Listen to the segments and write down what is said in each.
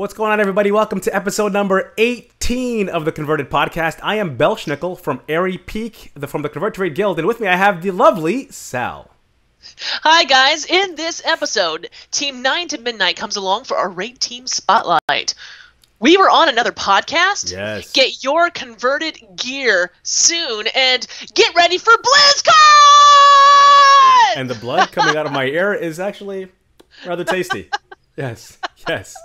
What's going on, everybody? Welcome to episode number 18 of the Converted Podcast. I am Belschnickel from Aerie Peak, from the Convert Trade Guild, and with me I have the lovely Sal. Hi guys, in this episode, Team 9 to Midnight comes along for our Raid Team Spotlight. We were on another podcast. Yes. Get your converted gear soon and get ready for Blizzcon! And the blood coming out of my ear is actually rather tasty. Yes, yes.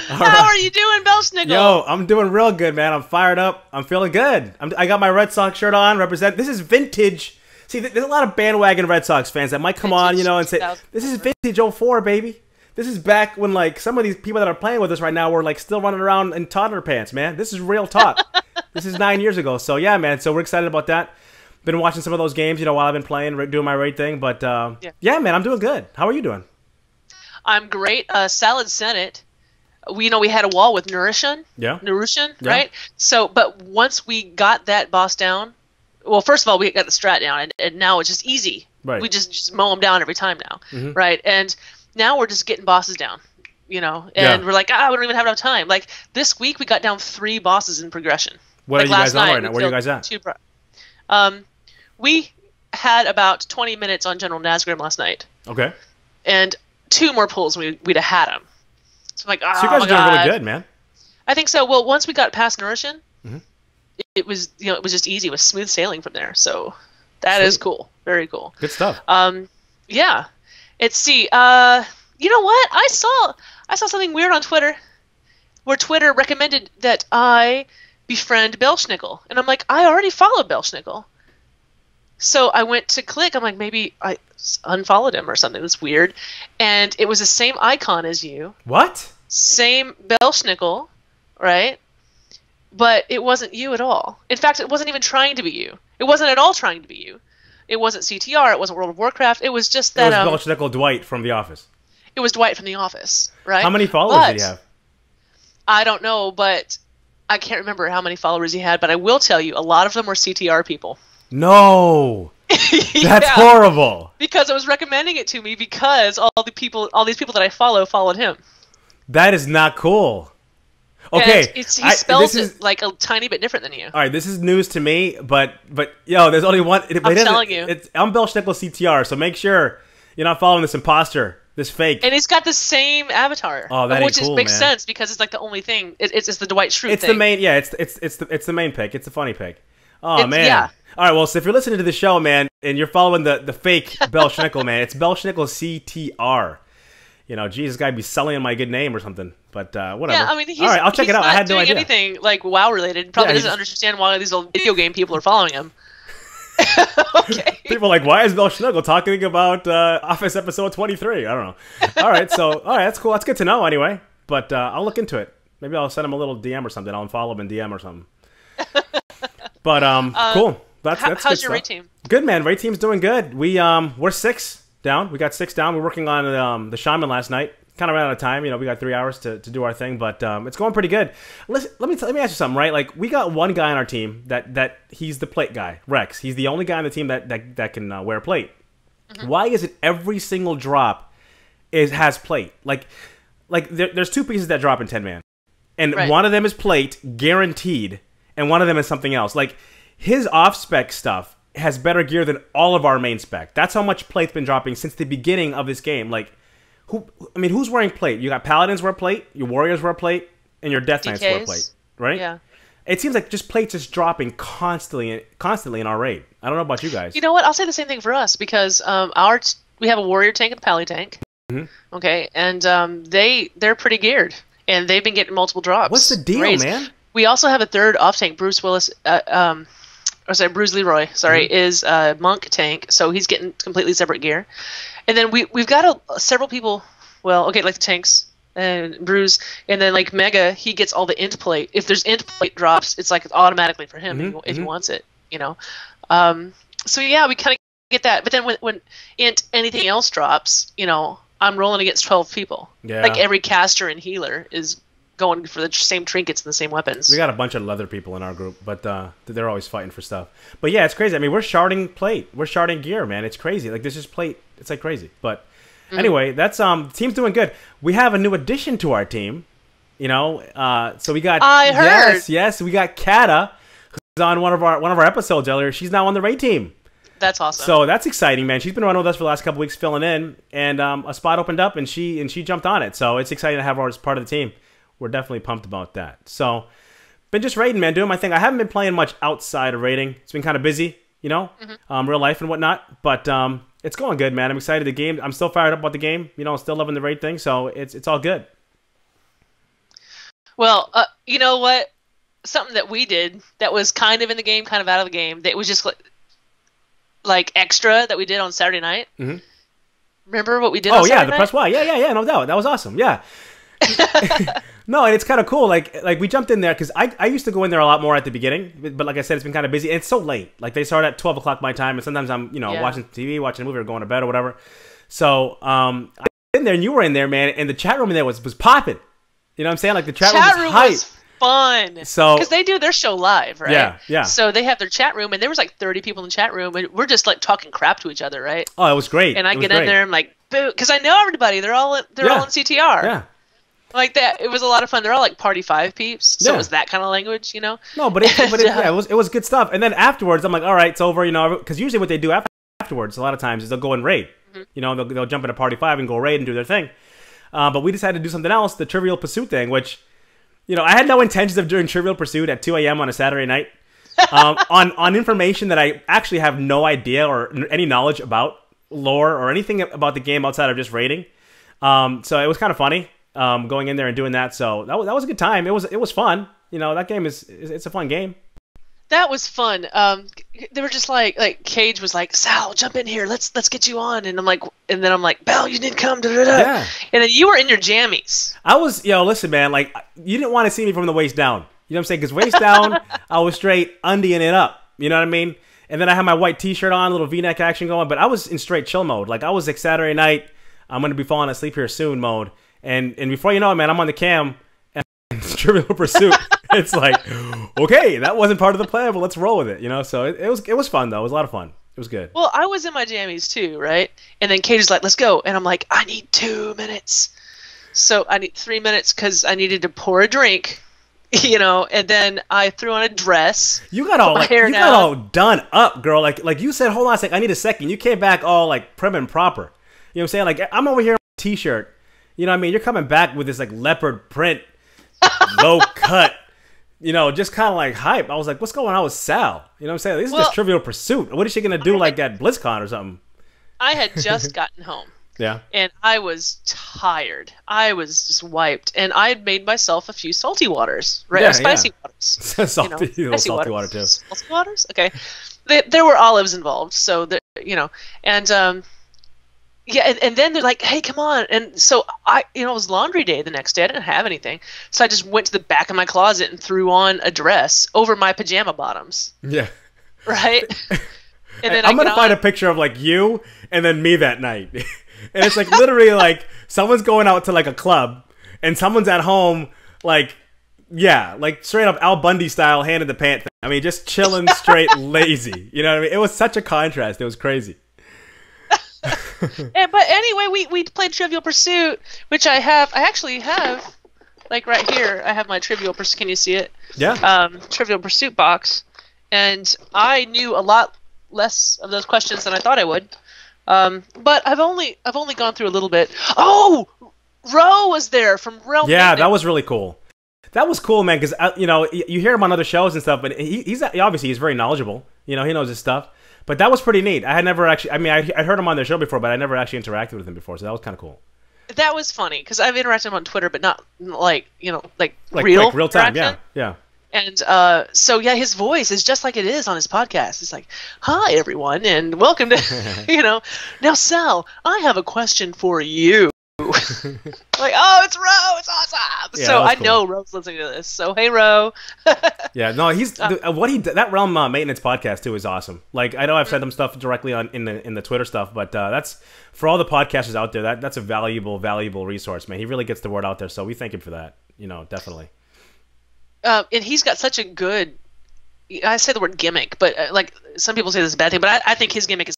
How are you doing, Belschnickel? Yo, I'm doing real good, man. I'm fired up. I'm feeling good. I got my Red Sox shirt on. This is vintage. See, there's a lot of bandwagon Red Sox fans that might come on, and say, this is vintage 04, baby. This is back when, some of these people that are playing with us right now were, still running around in toddler pants, man. This is real talk. This is 9 years ago. So, yeah, man. So, we're excited about that. Been watching some of those games, while I've been playing, doing my raid thing. But, yeah, man, I'm doing good. How are you doing? I'm great. Salad Senate. We had a wall with Narushan. Yeah. Narushan, right? So, but once we got that boss down, well, first of all, we got the strat down, and now it's just easy. Right. We just mow them down every time now, right? And now we're just getting bosses down, and we're like, we don't even have enough time. Like, this week, we got down 3 bosses in progression. What are you guys on right now? Where are you guys at? We had about 20 minutes on General Nazgrim last night. Okay. And 2 more pulls, we'd have had them. So I'm like, oh, so you guys are doing really good, man. I think so. Well, once we got past Narushan, it was, it was just easy. It was smooth sailing from there. So that is cool. Very cool. Good stuff. Yeah. You know what? I saw something weird on Twitter where Twitter recommended that I befriend Belschnickel. And I'm like, I already follow Belschnickel. So I went to click. I'm like, maybe I unfollowed him or something. It was weird. And it was the same icon as you. What? Same Belschnickel, right? But it wasn't you at all. In fact, it wasn't even trying to be you. It wasn't at all trying to be you. It wasn't CTR. It wasn't World of Warcraft. It was just that... It was Belschnickel Dwight from The Office. It was Dwight from The Office, right? How many followers did he have? I don't know, but I can't remember how many followers he had, but I will tell you, a lot of them were CTR people. No! That's horrible! Because it was recommending it to me because all these people that I followed him. That is not cool. Okay, he spells it like a tiny bit different than you. All right, this is news to me, but yo, there's only one. I'm telling you, I'm Belschnickel CTR, so make sure you're not following this imposter, this fake. And he's got the same avatar. Oh, that ain't cool, which makes man. sense because it's like the only thing. It's the Dwight Schrute thing. It's the main, yeah. It's the main pick. It's the funny pick. Oh man. Yeah. All right, well, so if you're listening to the show, man, and you're following the fake Belschnickel, man, it's Belschnickel CTR. Jesus, guy be selling my good name or something. But whatever. Yeah, I mean, all right, I'll check it out. I had no idea. Anything like WoW related. Probably doesn't understand why these old video game people are following him. Okay. People are like, why is Belschnickel talking about Office episode 23? I don't know. All right, that's cool. That's good to know anyway. But I'll look into it. Maybe I'll send him a little DM or something. I'll follow him in DM or something. But cool. That's how's your raid team? Good, man. Raid team's doing good. We're 6 down. We got 6 down. We're working on the shaman last night. Kind of ran out of time. We got 3 hours to do our thing, but it's going pretty good. Listen, let me ask you something, right? Like, we got one guy on our team that he's the plate guy, Rex. He's the only guy on the team that can wear plate. Why is it every single drop has plate? Like there's 2 pieces that drop in 10-man, and one of them is plate guaranteed, and one of them is something else. Like, his off-spec stuff has better gear than all of our main spec. That's how much plate's been dropping since the beginning of this game. Like, who's wearing plate? You got paladins wear plate, your warriors wear plate, and your death knights wear plate, right? Yeah. It seems like just plate's just dropping constantly in our raid. I don't know about you guys. You know what? I'll say the same thing for us because we have a warrior tank and a pally tank. Okay, and they're pretty geared, and they've been getting multiple drops. What's the deal, man? We also have a third off tank, Bruce Leroy. Sorry, is a monk tank, so he's getting completely separate gear. And then we've got several people. Well, okay, like the tanks and Bruce, and then like Mega, he gets all the int plate. If there's int plate drops, it's like automatically for him if he wants it. So yeah, we kind of get that. But then when int anything else drops, I'm rolling against 12 people. Yeah. Like every caster and healer is going for the same trinkets and the same weapons. We got a bunch of leather people in our group, but they're always fighting for stuff. But yeah, it's crazy. I mean, we're sharding plate. We're sharding gear, man. It's crazy. Like, this is plate. It's like crazy. But anyway, that's team's doing good. We have a new addition to our team. You know, so we got I heard. yes, we got Kata, who's on one of our episodes earlier. She's now on the raid team. That's awesome. So that's exciting, man. She's been running with us for the last couple weeks, filling in, and a spot opened up, and she jumped on it. So it's exciting to have her as part of the team. We're definitely pumped about that. So been just raiding, man, doing my thing. I haven't been playing much outside of raiding. It's been kind of busy, you know, real life and whatnot. But it's going good, man. I'm excited. The game. I'm still fired up about the game. You know, still loving the raid thing. So it's all good. Well, you know what? Something that we did that was kind of in the game, kind of out of the game. That was just like extra that we did on Saturday night. Mm-hmm. Remember what we did? Oh yeah, the press Y. Yeah, no doubt. That was awesome. Yeah. No, and it's kind of cool. Like we jumped in there because I used to go in there a lot more at the beginning, but like I said, it's been kind of busy. And it's so late. Like they start at 12 o'clock my time, and sometimes I'm watching TV, watching a movie, or going to bed or whatever. So I was in there, and you were in there, man, and the chat room in there was popping. You know what I'm saying? Like the chat room was fun. So because they do their show live, right? Yeah. So they have their chat room, and there was like 30 people in the chat room, and we're just like talking crap to each other, right? Oh, it was great. And I get in there, I'm like, boo, because I know everybody. They're all in CTR. Yeah. Like that, it was a lot of fun. They're all like party 5 peeps, so it was that kind of language, you know. No, but it was good stuff. And then afterwards, I'm like, all right, it's over, you know, because usually what they do afterwards, a lot of times, is they'll go and raid. Mm-hmm. You know, they'll jump into party 5 and go raid and do their thing. But we decided to do something else, the Trivial Pursuit thing, which, you know, I had no intentions of doing Trivial Pursuit at 2 a.m. on a Saturday night on information that I actually have no idea or any knowledge about lore or anything about the game outside of just raiding. So it was kind of funny. Going in there and doing that, so that was a good time. It was fun. You know, that game it's a fun game. That was fun. They were just like Cage was like, Sal, jump in here. Let's get you on. And then I'm like, Bell, you didn't come. Yeah. And then you were in your jammies. I was, listen, man. Like you didn't want to see me from the waist down. You know what I'm saying? Because waist down, I was straight undying it up. You know what I mean? And then I had my white T-shirt on, little V-neck action going. But I was in straight chill mode. Like I was like Saturday night. I'm gonna be falling asleep here soon mode. And before you know it, man, I'm on the cam and it's Trivial Pursuit. It's like, okay, that wasn't part of the plan, but let's roll with it, you know? So it was fun, though. It was a lot of fun. It was good. Well, I was in my jammies, too, right? And then Kate is like, let's go. And I'm like, I need 2 minutes. So I need 3 minutes because I needed to pour a drink, you know, and then I threw on a dress. You got all done up, girl. Like you said, hold on a second, I need a second. You came back all, like, prim and proper. You know what I'm saying? Like, I'm over here in a T-shirt. You know what I mean? You're coming back with this like leopard print, low cut, you know, just kind of like hype. I was like, what's going on with Sal? You know what I'm saying? This is just Trivial Pursuit. What is she going to do like at BlizzCon or something? I had just gotten home. Yeah. And I was tired. I was just wiped. And I had made myself a few salty waters, right? Yeah, spicy waters. salty water too. Salty waters? Okay. There were olives involved. So, you know, and yeah, and then they're like, hey, come on. And so it was laundry day the next day. I didn't have anything. So I just went to the back of my closet and threw on a dress over my pajama bottoms. Yeah. Right? And then I'm going to find a picture of like you and then me that night. And it's like literally like someone's going out to like a club and someone's at home like, yeah, like straight up Al Bundy style hand in the pant thing. I mean, just chilling straight lazy. You know what I mean? It was such a contrast. It was crazy. But anyway, we played Trivial Pursuit, which I actually have, like right here. I have my Trivial Pursuit. Can you see it? Yeah. Trivial Pursuit box, and I knew a lot less of those questions than I thought I would. But I've only gone through a little bit. Oh, Ro was there from Realm. Yeah, Picnic. that was really cool. That was cool, man. Because you know, you hear him on other shows and stuff, but he's obviously very knowledgeable. You know, he knows his stuff. But that was pretty neat. I had never actually. I mean, I'd heard him on their show before, but I never actually interacted with him before. So that was kind of cool. That was funny because I've interacted with him on Twitter, but not like real time. Yeah. And so yeah, his voice is just like it is on his podcast. It's like, "Hi everyone, and welcome to Now, Sal, I have a question for you." Like, oh, it's Ro, it's awesome. Yeah, so I know Ro's listening to this. So hey, Ro. Yeah, no, he's that Realm Maintenance podcast too is awesome. Like I know I've said them stuff directly in the Twitter stuff, but that's for all the podcasters out there. That's a valuable resource, man. He really gets the word out there, so we thank him for that. You know, definitely. And he's got such a good. I say the word gimmick, but like some people say this is a bad thing, but I think his gimmick is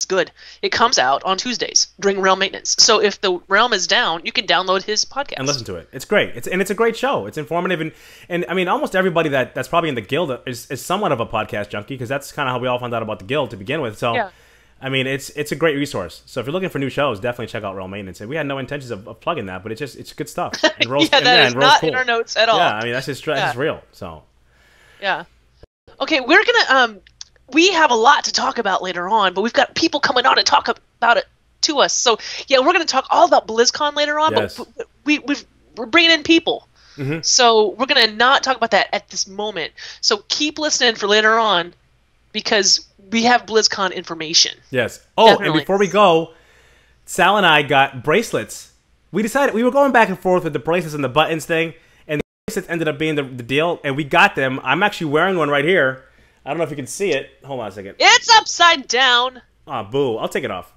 good. It comes out on Tuesdays during Realm maintenance. So if the Realm is down, you can download his podcast and listen to it. It's great. It's a great show. It's informative, and I mean, almost everybody that's probably in the guild is somewhat of a podcast junkie, because that's kind of how we all found out about the guild to begin with. So, yeah. I mean, it's a great resource. So if you're looking for new shows, definitely check out Realm Maintenance. And we had no intentions of plugging that, but it's good stuff. And Roll's, that is not cool. in our notes at all. Yeah, I mean, that's just real. So. Yeah. Okay, we're gonna we have a lot to talk about later on, but we've got people coming on to talk about it to us. So yeah, we're gonna talk all about BlizzCon later on, yes. But we're bringing in people. Mm-hmm. So we're gonna not talk about that at this moment. So keep listening for later on, because we have BlizzCon information. Yes. Oh, definitely. And before we go, Sal and I got bracelets. We decided we were going back and forth with the bracelets and the buttons thing, and the bracelets ended up being the deal, and we got them. I'm actually wearing one right here. I don't know if you can see it. Hold on a second. It's upside down. Ah, boo. I'll take it off.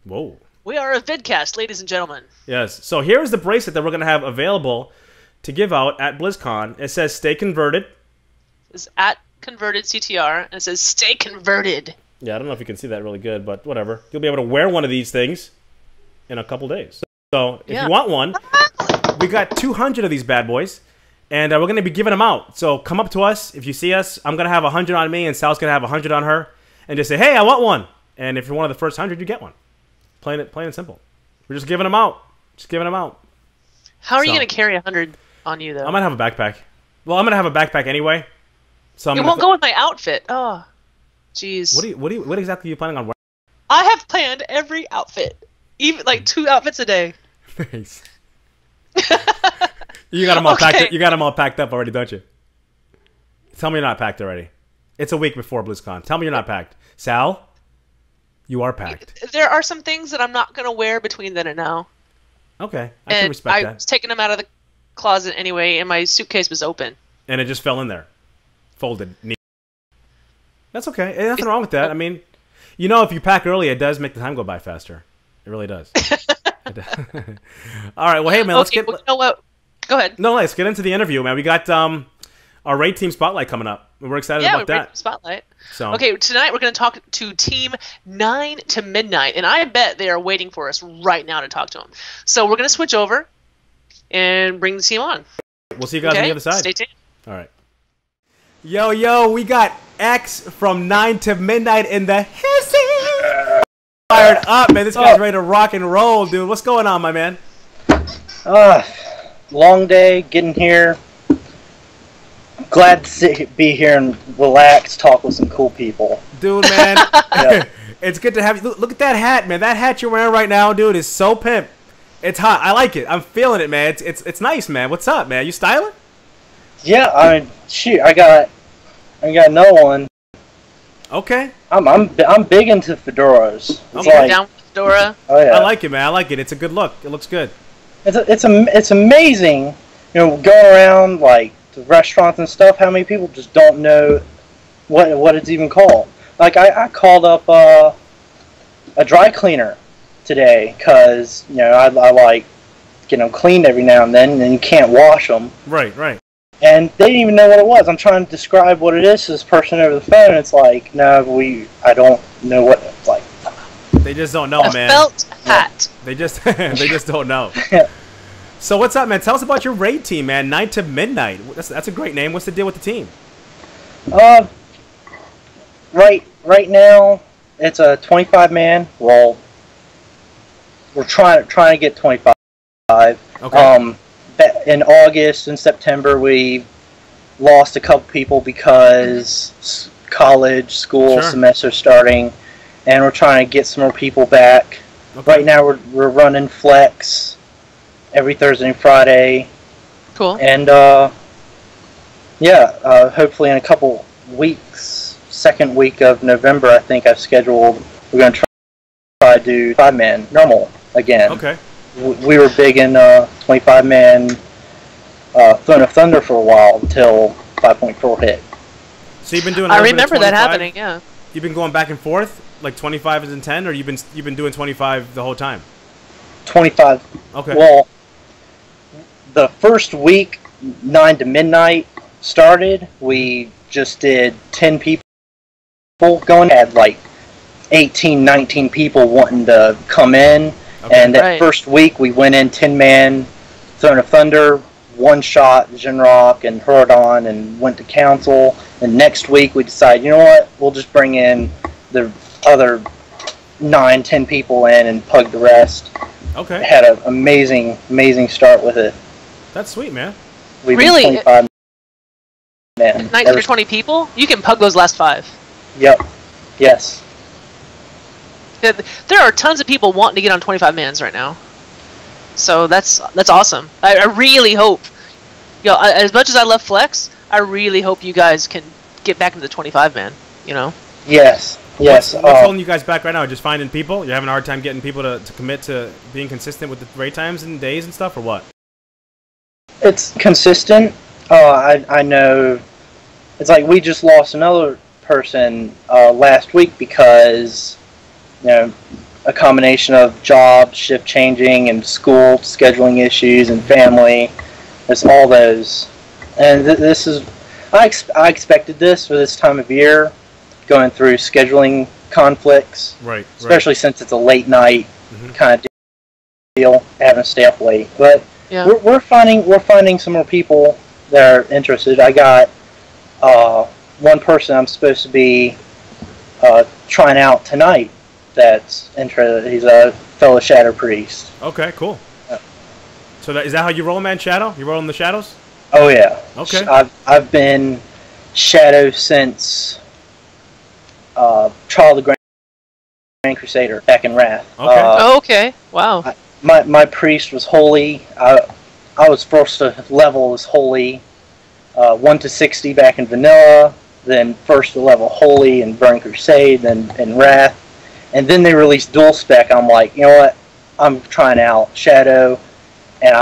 Whoa. We are a vidcast, ladies and gentlemen. Yes. So here's the bracelet that we're going to have available to give out at BlizzCon. It says "Stay Converted." It's at Converted CTR, and it says "Stay Converted." Yeah, I don't know if you can see that really good, but whatever. You'll be able to wear one of these things in a couple days. So if you want one, we got 200 of these bad boys, and we're going to be giving them out. So come up to us. If you see us, I'm going to have 100 on me, and Sal's going to have 100 on her, and just say, "Hey, I want one." And if you're one of the first 100, you get one. Plain and simple. We're just giving them out. Just giving them out. How are you going to carry 100 on you, though? I'm going to have a backpack. Well, I'm going to have a backpack anyway. So it won't go with my outfit. Oh, jeez. What exactly are you planning on wearing? I have planned every outfit, even like 2 outfits a day. Nice. You got them all packed. You got them all packed up already, don't you? Tell me you're not packed already. It's a week before BlizzCon. Tell me you're not packed, Sal. You are packed. There are some things that I'm not gonna wear between then and now. Okay, I can respect that. I was taking them out of the closet anyway, and my suitcase was open. And it just fell in there. Folded neat. That's okay. There's nothing wrong with that. I mean, you know, if you pack early, it does make the time go by faster. It really does. All right. Well, hey, man, let's get. Well, you know what? Go ahead. No, let's get into the interview, man. We got our raid team spotlight coming up. We're excited about that. Yeah, spotlight. So okay, tonight we're going to talk to Team 9 to Midnight, and I bet they are waiting for us right now to talk to them. So we're going to switch over and bring the team on. We'll see you guys on the other side. Stay tuned. All right. Yo, we got X from 9 to Midnight in the hissing. Fired up, man. This guy's ready to rock and roll, dude. What's going on, my man? Long day, getting here. Glad to be here and relax, talk with some cool people. Dude, man. Yeah. It's good to have you. Look at that hat, man. That hat you're wearing right now, dude, is so pimp. It's hot. I like it. I'm feeling it, man. It's nice, man. What's up, man? You styling? Yeah, I mean, shoot, I got no one. Okay. I'm big into fedoras. Okay, down with fedora. Oh yeah. I like it, man. I like it. It's a good look. It looks good. It's amazing, you know, going around like the restaurants and stuff. How many people just don't know what it's even called? Like I called up a dry cleaner today because you know I like getting them cleaned every now and then, and you can't wash them. Right. And they didn't even know what it was. I'm trying to describe what it is to this person over the phone. And it's like, no, I don't know what it's like. They just don't know, man. A felt hat. They just don't know. So what's up, man? Tell us about your raid team, man. 9 to Midnight. That's a great name. What's the deal with the team? Right now it's a 25-man. Well, we're trying to get 25. Okay. In August and September, we lost a couple people because school semester starting, and we're trying to get some more people back. Okay. Right now, we're running flex every Thursday and Friday. Cool. And hopefully in a couple weeks, second week of November, I think I've scheduled. We're going to try to do 5-man normal again. Okay. We were big in 25-man Throne of Thunder for a while until 5.4 hit. So you've been doing. I remember that happening. Yeah. You've been going back and forth, like 25 and 10, or you've been doing 25 the whole time. 25. Okay. Well, the first week 9 to Midnight started. We just did 10 people going. Had like 18, 19 people wanting to come in. Okay. And that first week we went in 10-man Throne of Thunder, one shot Jinrock and Huradon, and went to council. And next week we decided, you know what, we'll just bring in the other 9, 10 people in and pug the rest. Okay. Had an amazing start with it. That's sweet, man. We've really? 25 men. 19 or 20 people? You can pug those last 5. Yep. Yes. There are tons of people wanting to get on 25 mans right now. So that's awesome. I really hope, as much as I love Flex, I really hope you guys can get back into the 25 man. Yes. What's holding you guys back right now? Just finding people? You're having a hard time getting people to commit to being consistent with the raid times and days and stuff, or what? It's consistent. I know. It's like we just lost another person last week because a combination of job, shift changing, and school scheduling issues, and family. There's all those, and this is. I expected this for this time of year, going through scheduling conflicts. Right. Especially since it's a late night kind of deal, having to stay up late. But we're finding some more people that are interested. I got one person I'm supposed to be trying out tonight. That's interested. He's a fellow Shadow Priest. Okay, cool. So is that how you roll, man? Shadow? You roll in the shadows? Oh yeah. Okay. I've been Shadow since Trial of the Grand Crusader back in Wrath. Okay. Okay. Wow. My priest was holy. I was first to level as holy, 1 to 60 back in Vanilla, then first to level holy in Burning Crusade, then in Wrath. And then they released dual spec. I'm like, you know what? I'm trying out Shadow, and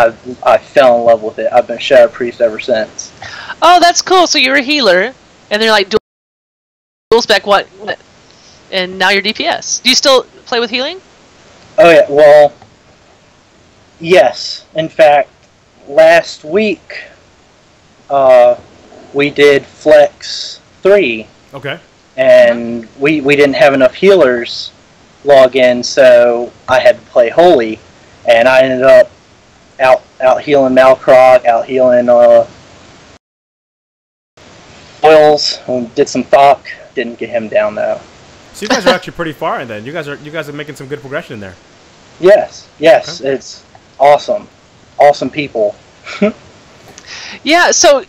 I fell in love with it. I've been Shadow Priest ever since. Oh, that's cool. So you're a healer, and they're like dual spec what? And now you're DPS. Do you still play with healing? Oh yeah. Well, yes. In fact, last week we did Flex 3. Okay. And we didn't have enough healers log in, so I had to play Holy, and I ended up out healing Malcroc, out healing Oils, and did some Thok. Didn't get him down though. So you guys are actually pretty far in then. You guys are making some good progression in there. Yes, okay. It's awesome, awesome people. Yeah, so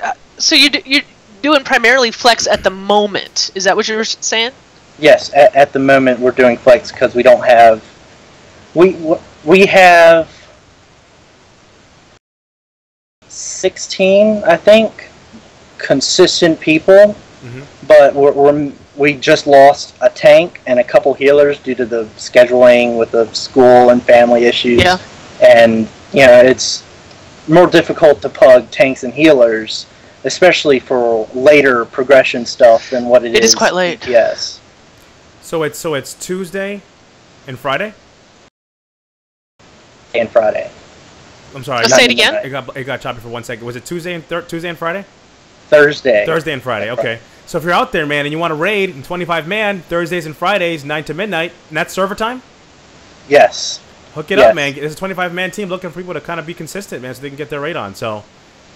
you're doing primarily Flex at the moment. Is that what you were saying? Yes, at the moment we're doing Flex because we don't have. We have 16, I think, consistent people, but we just lost a tank and a couple healers due to the scheduling with the school and family issues. Yeah. And it's more difficult to pug tanks and healers, especially for later progression stuff than what it is. It is quite late. Yes. So it's Tuesday and Friday? And Friday. I'm sorry. Let's say it again. It got choppy for 1 second. Was it Tuesday and Friday? Thursday. Thursday and Friday. Okay. So if you're out there, man, and you want to raid in 25 man, Thursdays and Fridays, 9 to midnight, and that's server time? Yes. Hook it up, man. There's a 25 man team looking for people to kind of be consistent, man, so they can get their raid on. So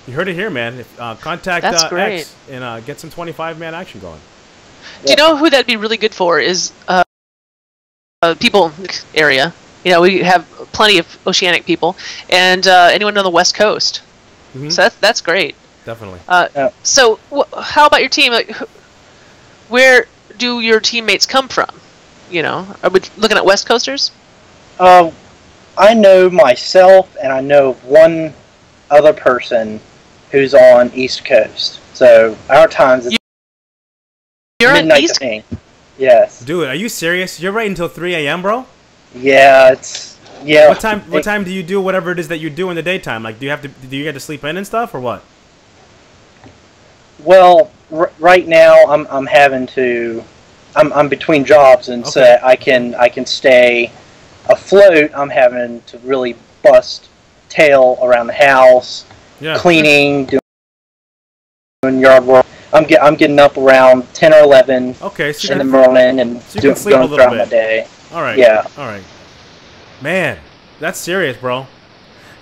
you heard it here, man. Contact X and get some 25 man action going. Do you know who that'd be really good for? Is people area. We have plenty of oceanic people, and anyone on the West Coast. So that's great. Definitely. So how about your team? Where do your teammates come from? Are we looking at West Coasters? I know myself, and I know one other person who's on East Coast. So our times is You're midnight on East. to me. Yes. Dude, are you serious? You're right until 3 a.m., bro? Yeah, yeah. What time do you do whatever it is that you do in the daytime? Like, do you get to sleep in and stuff, or what? Well, right now I'm having to. I'm between jobs, and so I can stay afloat. I'm having to really bust tail around the house, cleaning, doing yard work. I'm getting up around 10 or 11 Okay, so in the morning and can sleep a going little throughout bit. my day. All right. Yeah. All right. Man, that's serious, bro.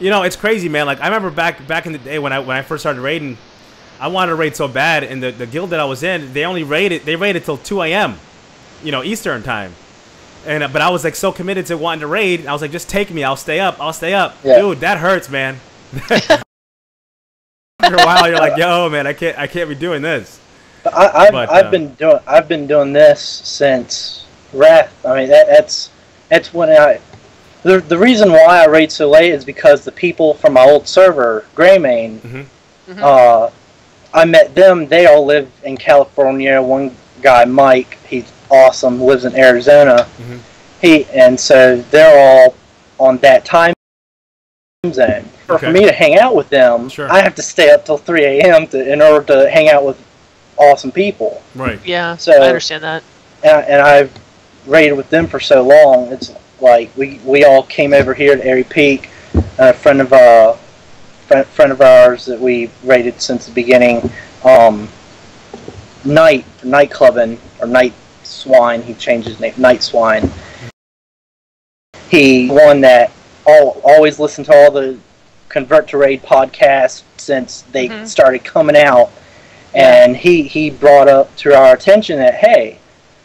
You know, it's crazy, man. Like I remember back in the day when I first started raiding, I wanted to raid so bad, and the guild that I was in, they raided till 2 a.m. You know, Eastern time. And but I was like so committed to wanting to raid. I was like, just take me. I'll stay up. Yeah. Dude, that hurts, man. After a while, you're like, yo, man, I can't be doing this. I've been doing this since Wrath. I mean, that's when the reason why I raid so late is because the people from my old server, Greymane, I met them. They all live in California. One guy, Mike, he's awesome, lives in Arizona. And so they're all on that time zone. For me to hang out with them, I have to stay up till 3 a.m. in order to hang out with awesome people. Right. Yeah, so, I understand that. And I've raided with them for so long. It's like we all came over here to Aerie Peak. A friend of ours that we raided since the beginning. Night Clubbing or Night Swine. He changed his name. Night Swine. He won that. Always listened to all the Convert to Raid podcasts since they started coming out, and he brought up to our attention that, hey,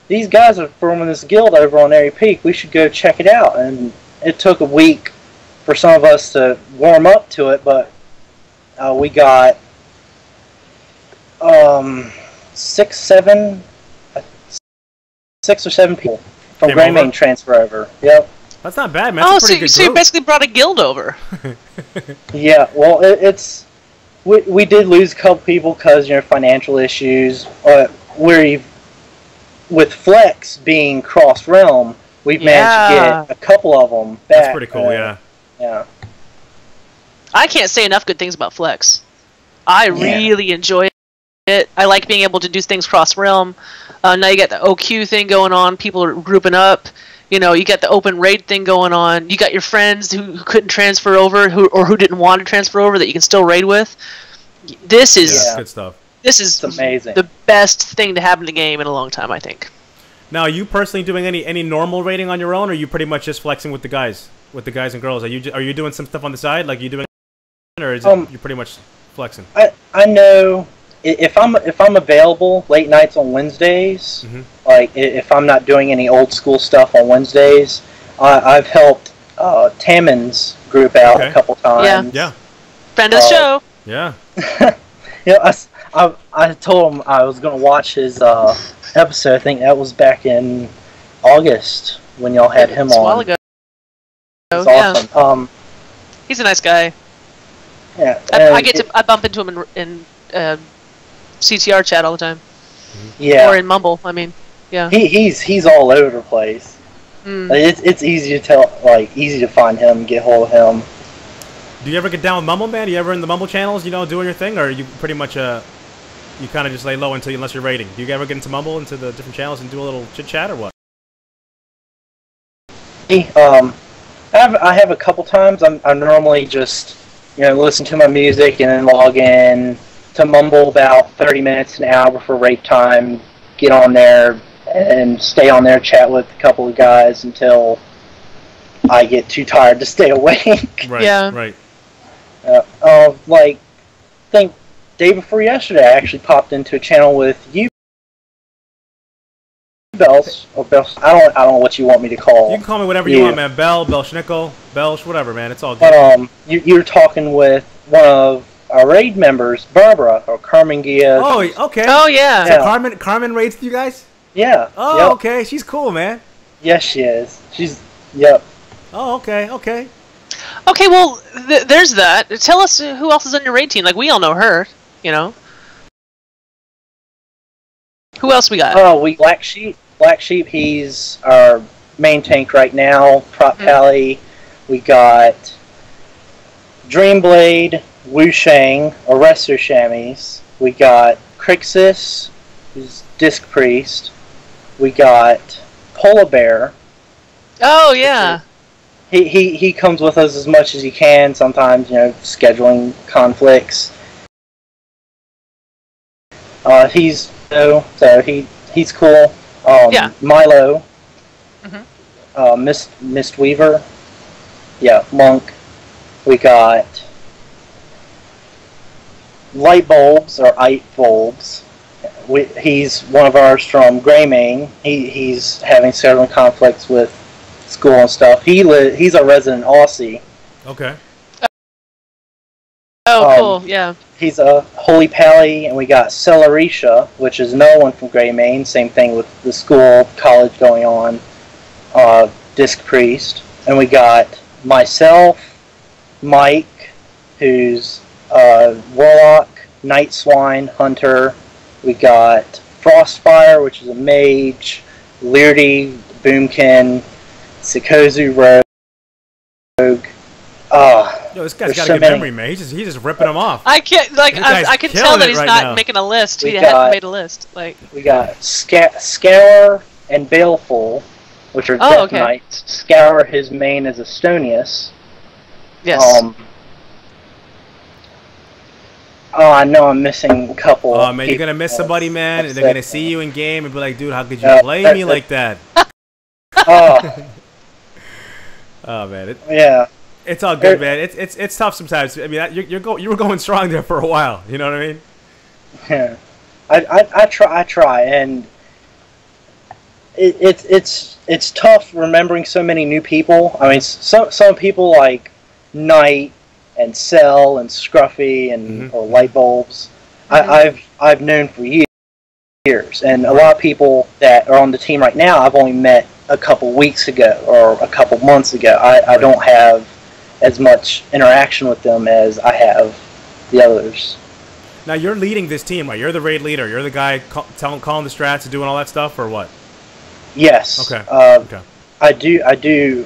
these guys are forming this guild over on Aerie Peak. We should go check it out. And it took a week for some of us to warm up to it, but we got 6 or 7 people from Greymane transfer over. Yep. That's not bad, man. That's a pretty good so you basically brought a guild over. Yeah, well, we did lose a couple people because, financial issues. With Flex being cross-realm, we've managed to get a couple of them back. That's pretty cool, yeah. Yeah. I can't say enough good things about Flex. I really enjoy it. I like being able to do things cross-realm. Now you got the OQ thing going on. People are grouping up. You got the open raid thing going on. You got your friends who couldn't transfer over, who didn't want to transfer over, that you can still raid with. This is good stuff. This is amazing. The best thing to happen in the game in a long time, I think. Now, are you personally doing any normal raiding on your own, or are you pretty much just flexing with the guys and girls? Are you doing some stuff on the side, like you doing, or is it you're pretty much flexing? I know. If I'm available late nights on Wednesdays, like if I'm not doing any old school stuff on Wednesdays, I've helped Tammins group out a couple times. Yeah. Friend of the show. Yeah. I told him I was going to watch his episode. I think that was back in August when y'all had him on. A while ago. It's awesome. He's a nice guy. Yeah. I bump into him in CTR chat all the time. Yeah. Or in Mumble, I mean. Yeah. He's all over the place. Like, it's easy to easy to find him, get hold of him. Do you ever get down with Mumble, man? Are you ever in the Mumble channels, doing your thing, or are you pretty much you kind of just lay low unless you're raiding? Do you ever get into Mumble, into the different channels, and do a little chit chat, or what? I have a couple times. I normally just listen to my music and then log in to Mumble about 30 minutes, an hour before raid time. Get on there and stay on there, chat with a couple of guys until I get too tired to stay awake. Right. Yeah. Right. I think day before yesterday, I actually popped into a channel with you, Belsh, or Belsh. I don't know what you want me to call. You can call me whatever you want, man. Belschnickel, Belsh, whatever, man. It's all good. But you're talking with one of our raid members, Barbara or Carmen Gia. Oh, okay. Oh yeah. So Carmen raids with you guys? Yeah. Oh, okay. She's cool, man. Yes, she is. Yep. Oh, okay. Okay, well, there's that. Tell us who else is on your raid team. Like, we all know her, Who else we got? Oh, Black Sheep. Black Sheep, he's our main tank right now. Prop Pally. We got Dreamblade, Wushang, or Resto Chamois. We got Crixus, who's Disc Priest. We got Polar Bear. Oh, yeah. He comes with us as much as he can. Sometimes, scheduling conflicts. He's so he's cool. Yeah. Milo, Mm-hmm. Mistweaver, yeah, Monk. We got Light Bulbs or Ite Bulbs. He's one of ours from Greymane. He's having several conflicts with school and stuff. He's a resident Aussie. Okay. Oh, cool. Yeah. He's a Holy Pally, and we got Celerisha, which is no one from Greymane. Same thing with the school, college going on. Disc Priest, and we got myself, Mike, who's Warlock, Night Swine, Hunter. We got Frostfire, which is a mage, Leardy, Boomkin, Sikozu Rogue. Yo, this guy's got a good memory, man. He's just ripping them off. I can't I can tell that he's not making a list. He hadn't made a list. Like we got Scour and Baleful, which are Death Knights. Scour, his main is Estonius. Yes. I know I'm missing a couple. Oh man, you're gonna miss somebody, man. And they're gonna see you in game and be like, "Dude, how could you play me like that?" Oh man, yeah. It's all good, man. It's tough sometimes. I mean, you were going strong there for a while. You know what I mean? Yeah. I try, and it's tough remembering so many new people. I mean, some people like Knight and Cell and Scruffy and or Light Bulbs. I've known for years, and a lot of people that are on the team right now I've only met a couple weeks ago or a couple months ago. I don't have as much interaction with them as I have the others. Now you're leading this team, right? You're the raid leader. You're the guy calling the strats and doing all that stuff, or what? Yes. Okay. Okay. I do.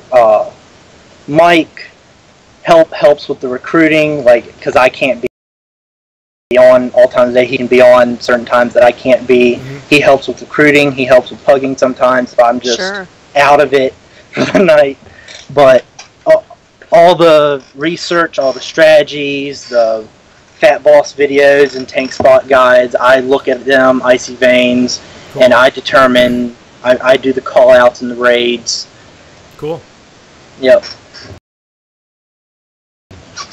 Mike helps with the recruiting, like because I can't be on all times of the day. He can be on certain times that I can't be. He helps with recruiting. He helps with pugging sometimes if I'm just out of it for the night. But all the research, all the strategies, the Fat Boss videos and tank spot guides, I look at them, Icy Veins, and I determine. I do the call outs and the raids. Cool. Yep.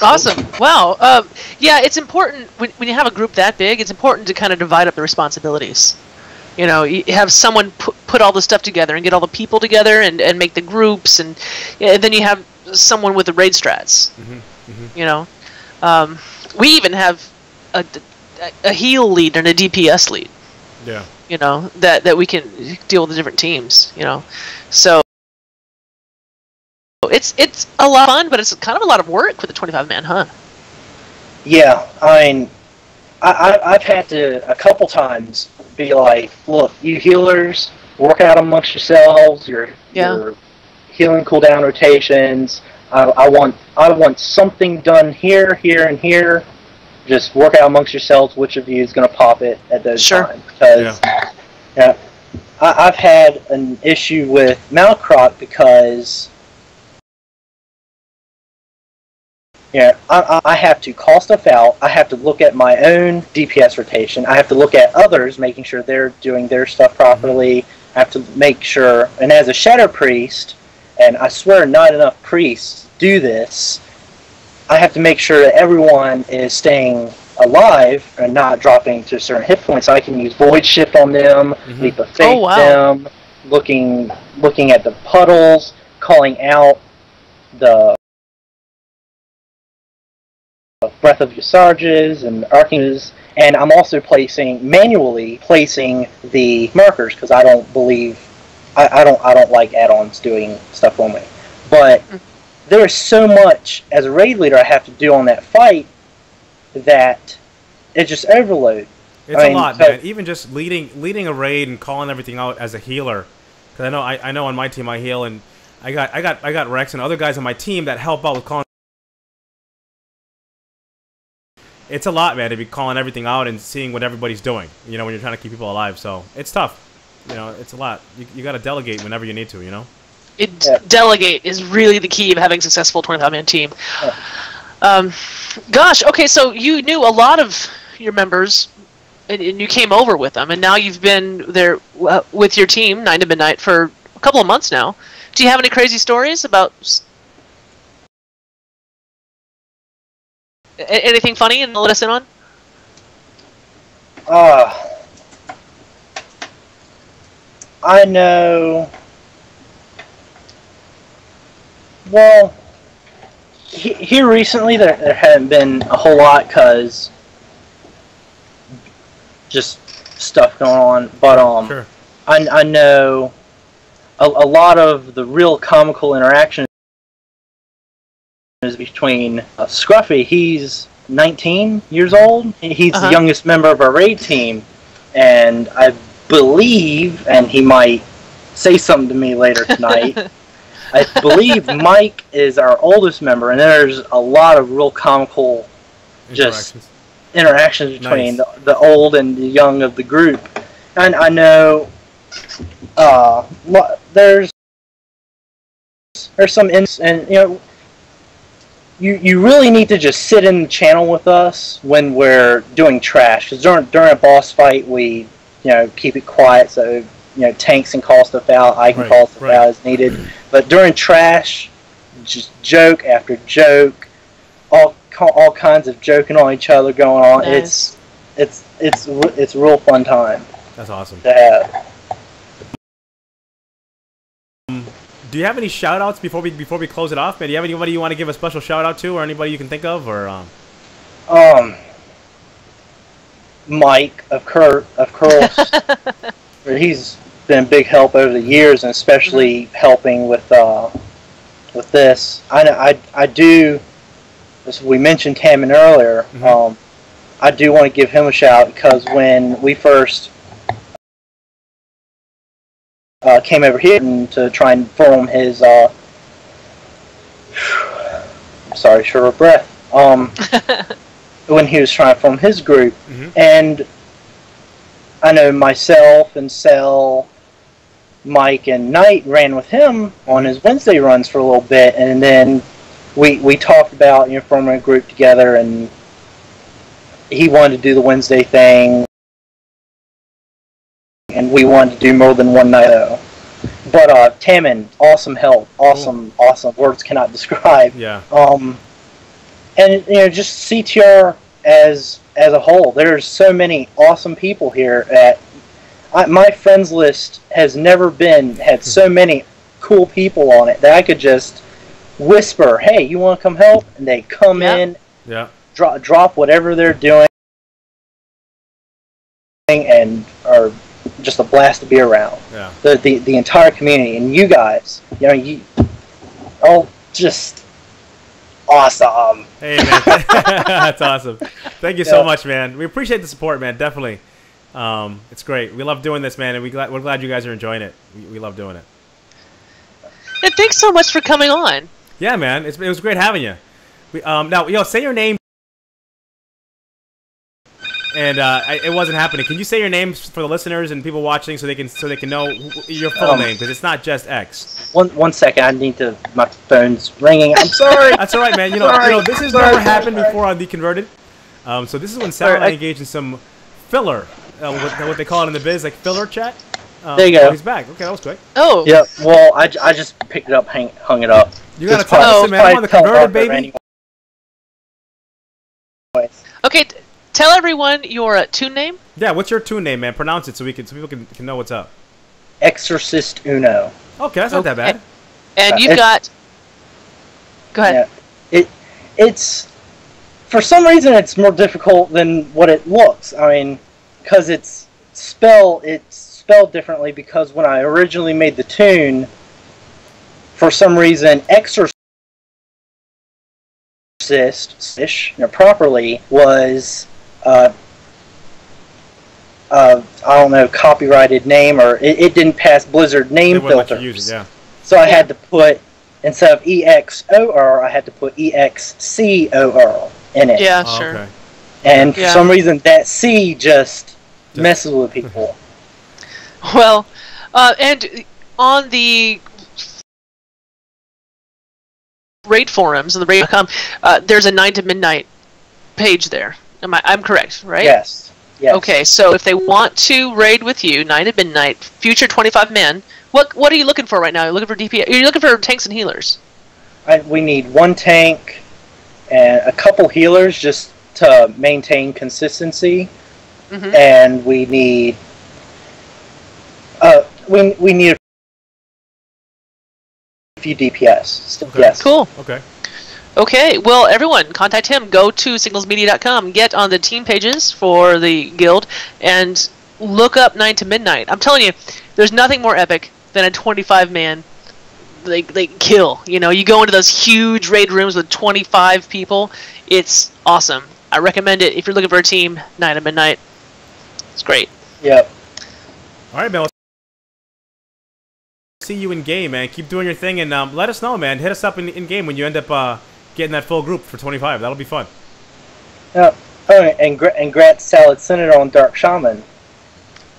Awesome. Wow. Yeah, it's important when you have a group that big. It's important to kind of divide up the responsibilities. You know, you have someone put all the stuff together and get all the people together and make the groups, and then you have someone with the raid strats. You know, we even have a heal lead and a DPS lead. Yeah. You know, that we can deal with the different teams. You know, so. It's a lot of fun, but it's kind of a lot of work with a 25-man, huh? Yeah, I mean, I've had to a couple times be like, look, you healers, work out amongst yourselves. Your healing cooldown rotations. I want something done here, here, and here. Just work out amongst yourselves which of you is going to pop it at those times. Because I've had an issue with Malkrot because. Yeah, I have to call stuff out. I have to look at my own DPS rotation. I have to look at others, making sure they're doing their stuff properly. I have to make sure, and as a Shadow Priest, and I swear not enough priests do this, I have to make sure that everyone is staying alive and not dropping to certain hit points. So I can use Void Shift on them, Leap of Faith them, looking at the puddles, calling out the Breath of Yasarges and Archangels, and I'm also manually placing the markers because I don't believe I don't like add-ons doing stuff for me. But there is so much as a raid leader I have to do on that fight that it's just overload. It's a lot, man. Even just leading a raid and calling everything out as a healer, because I know on my team I heal, and I got Rex and other guys on my team that help out with calling. It's a lot, man, to be calling everything out and seeing what everybody's doing, you know, when you're trying to keep people alive. So it's tough. You know, it's a lot. You got to delegate whenever you need to, you know? Delegate is really the key of having a successful 25-man team. Gosh, okay, so you knew a lot of your members and you came over with them, and now you've been there with your team, 9 to Midnight, for a couple of months now. Do you have any crazy stories about anything funny and let us in on? I know. Well, here recently there haven't been a whole lot because just stuff going on. But Sure. I know a lot of the real comical interactions is between Scruffy. He's 19 years old. He's the youngest member of our raid team, and I believe, and he might say something to me later tonight, I believe Mike is our oldest member, and there's a lot of real comical interactions between the old and the young of the group. And I know there's some, and you really need to just sit in the channel with us when we're doing trash, because during a boss fight we keep it quiet, so tanks can call stuff out, I can call stuff out as needed. But during trash, just joke after joke, all kinds of joking on each other going on. Nice. It's a real fun time. That's awesome. To have. Do you have any shout outs before we close it off, man? Do you have anybody you want to give a special shout out to, or anybody you can think of, or Mike, of course. He's been a big help over the years, and especially helping with this. I do, as we mentioned Tammin earlier, I do want to give him a shout, because when we first came over here to try and form his sorry, short of breath, when he was trying to form his group, and I know myself and Cell, Mike, and Knight ran with him on his Wednesday runs for a little bit, and then we talked about forming a group together, and he wanted to do the Wednesday thing, and we wanted to do more than one night though. But Tammin, awesome help, awesome, words cannot describe. Yeah. And just CTR as a whole, there's so many awesome people here. My friends list has never had so many cool people on it that I could just whisper, "Hey, you want to come help?" And they come in, drop whatever they're doing, and are just a blast to be around. Yeah. The entire community, and you guys, just awesome. Hey, man. That's awesome. Thank you so much, man. We appreciate the support, man. Definitely. It's great. We love doing this, man, and we're glad you guys are enjoying it. We love doing it. And thanks so much for coming on. Yeah, man. It was great having you. Now, say your name. And it wasn't happening. Can you say your name for the listeners and people watching so they can know your full name, because it's not just X. One second, I need to. My phone's ringing. I'm sorry. That's all right, man. This has never happened before on Deconverted. So this is when Sal and I engaged in some filler, what they call it in the biz, like filler chat. There you go. He's back. Okay, that was quick. Oh. Yeah. Well, I just picked it up, hung it up. You gotta tell us, man. I'm on the Converted, baby. Okay. Tell everyone your tune name. Yeah, what's your tune name, man? Pronounce it so people can know what's up. Excorsistuno. Okay, that's not that bad. And you've got. Go ahead. Yeah, it's for some reason it's more difficult than what it looks. I mean, because it's spelled differently. Because when I originally made the tune, for some reason, Exorcist properly was. I don't know, copyrighted name, or it didn't pass Blizzard name filters. Use it, yeah. So I had to put, instead of EXOR, I had to put EXCOR in it. Yeah, sure. Okay. And for some reason, that C just messes with people. Well, and on the raid forums on the raid.com, there's a 9 to midnight page there. I'm correct, right? Yes. Yes. Okay, so if they want to raid with you, 9 at midnight, future 25 men, what are you looking for right now? You're looking for DPS? Are you looking for tanks and healers? We need 1 tank and a couple healers just to maintain consistency, and we need we need a few DPS. Okay. Yes. Cool. Okay. Okay, well, everyone, contact him. Go to signalsmedia.com, get on the team pages for the guild, and look up 9 to Midnight. I'm telling you, there's nothing more epic than a 25-man kill. You know, you go into those huge raid rooms with 25 people. It's awesome. I recommend it if you're looking for a team, 9 to Midnight. It's great. Yep. All right, man. See you in game, man. Keep doing your thing, and let us know, man. Hit us up in game when you end up getting that full group for 25. That'll be fun. Oh, and Grant Salad Senator on Dark Shaman.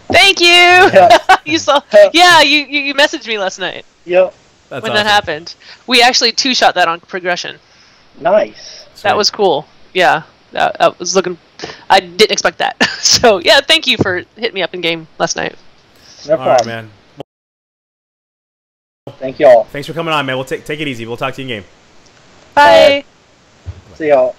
Thank you. Yeah. You saw? Yeah, you messaged me last night. Yep. That's when awesome. that happened. We actually 2-shot that on progression. Nice. Sweet. That was cool. Yeah, I was looking. I didn't expect that. So yeah, thank you for hitting me up in game last night. No All right, problem. man. Thank y'all. Thanks for coming on, man. We'll take it easy. We'll talk to you in game. Bye. See y'all.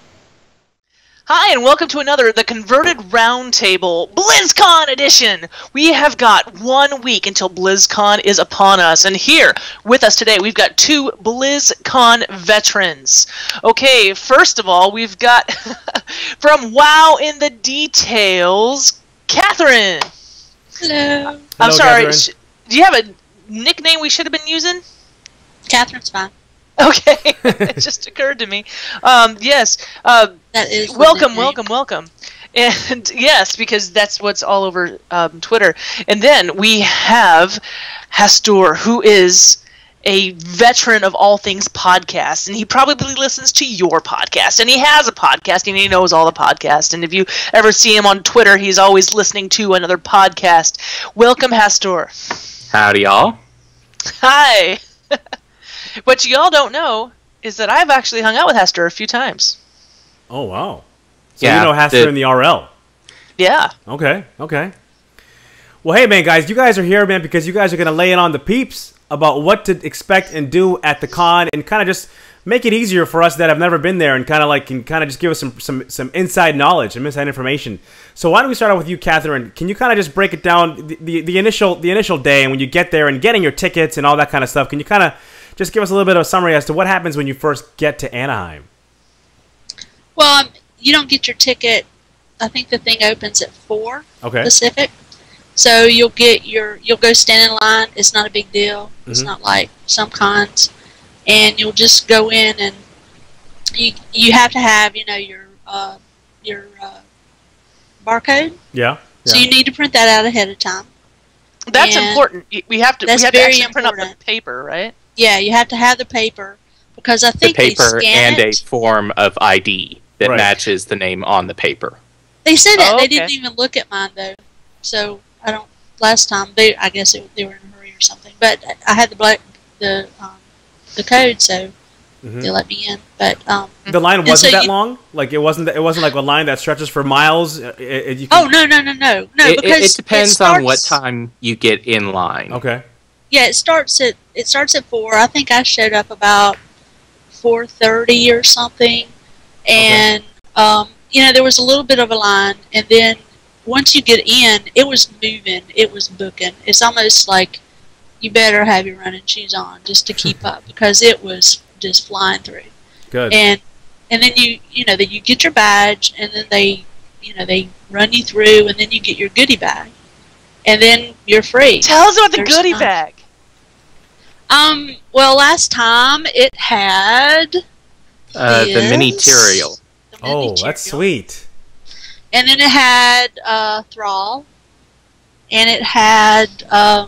Hi, and welcome to another The Converted Roundtable BlizzCon edition. We have got 1 week until BlizzCon is upon us, and here with us today we've got 2 BlizzCon veterans. Okay, first of all, we've got from WoW in the Details, Katherine. Hello. I'm sorry. Katherine. Do you have a nickname we should have been using? Catherine's fine. Okay, it just occurred to me. Yes. That is welcome. And yes, because that's what's all over Twitter. And then we have Hauster, who is a veteran of all things podcasts, and he probably listens to your podcast, and he has a podcast, and he knows all the podcasts. And if you ever see him on Twitter, he's always listening to another podcast. Welcome, Hauster. Howdy, y'all. Hi. What you all don't know is that I've actually hung out with Hauster a few times. Oh, wow. So Yeah, you know Hauster in the RL. Yeah. Okay. Well, hey, man, guys. You guys are here, man, because you guys are going to lay it on the peeps about what to expect and do at the con and kind of just make it easier for us that have never been there and kind of just give us some inside knowledge and inside information. So why don't we start out with you, Katherine? Can you kind of just break it down, the initial day, and when you get there and getting your tickets and all that kind of stuff? Can you kind of just give us a little bit of a summary as to what happens when you first get to Anaheim? Well, you don't get your ticket. I think the thing opens at 4 Pacific. So you'll go stand in line. It's not a big deal. It's not like some cons. And you'll just go in, and you have to have your barcode. Yeah. So you need to print that out ahead of time. That's important. We have to very actually print up the important. paper, right? Yeah, you have to have the paper because I The think paper they scan and it. a form of ID that Right. matches the name on the paper. They said that. Oh, They okay. didn't even look at mine though. So I don't. Last time I guess they were in a hurry or something. But I had the code, so they let me in. But The line wasn't so that long. Like it wasn't like a line that stretches for miles. no. Because It depends on what starts- time you get in line. Okay. Yeah, it starts at 4. I think I showed up about 4:30 or something, and there was a little bit of a line, and then once you get in, it was moving, it was booking. It's almost like you better have your running shoes on just to keep up because it was just flying through. Good. And then you get your badge, and then they run you through, and then you get your goodie bag, and then you're free. Tell us about the There's goodie not- bag. Well, last time it had The mini this, material. the Oh, mini that's cereal. sweet. And then it had Thrall, and it had a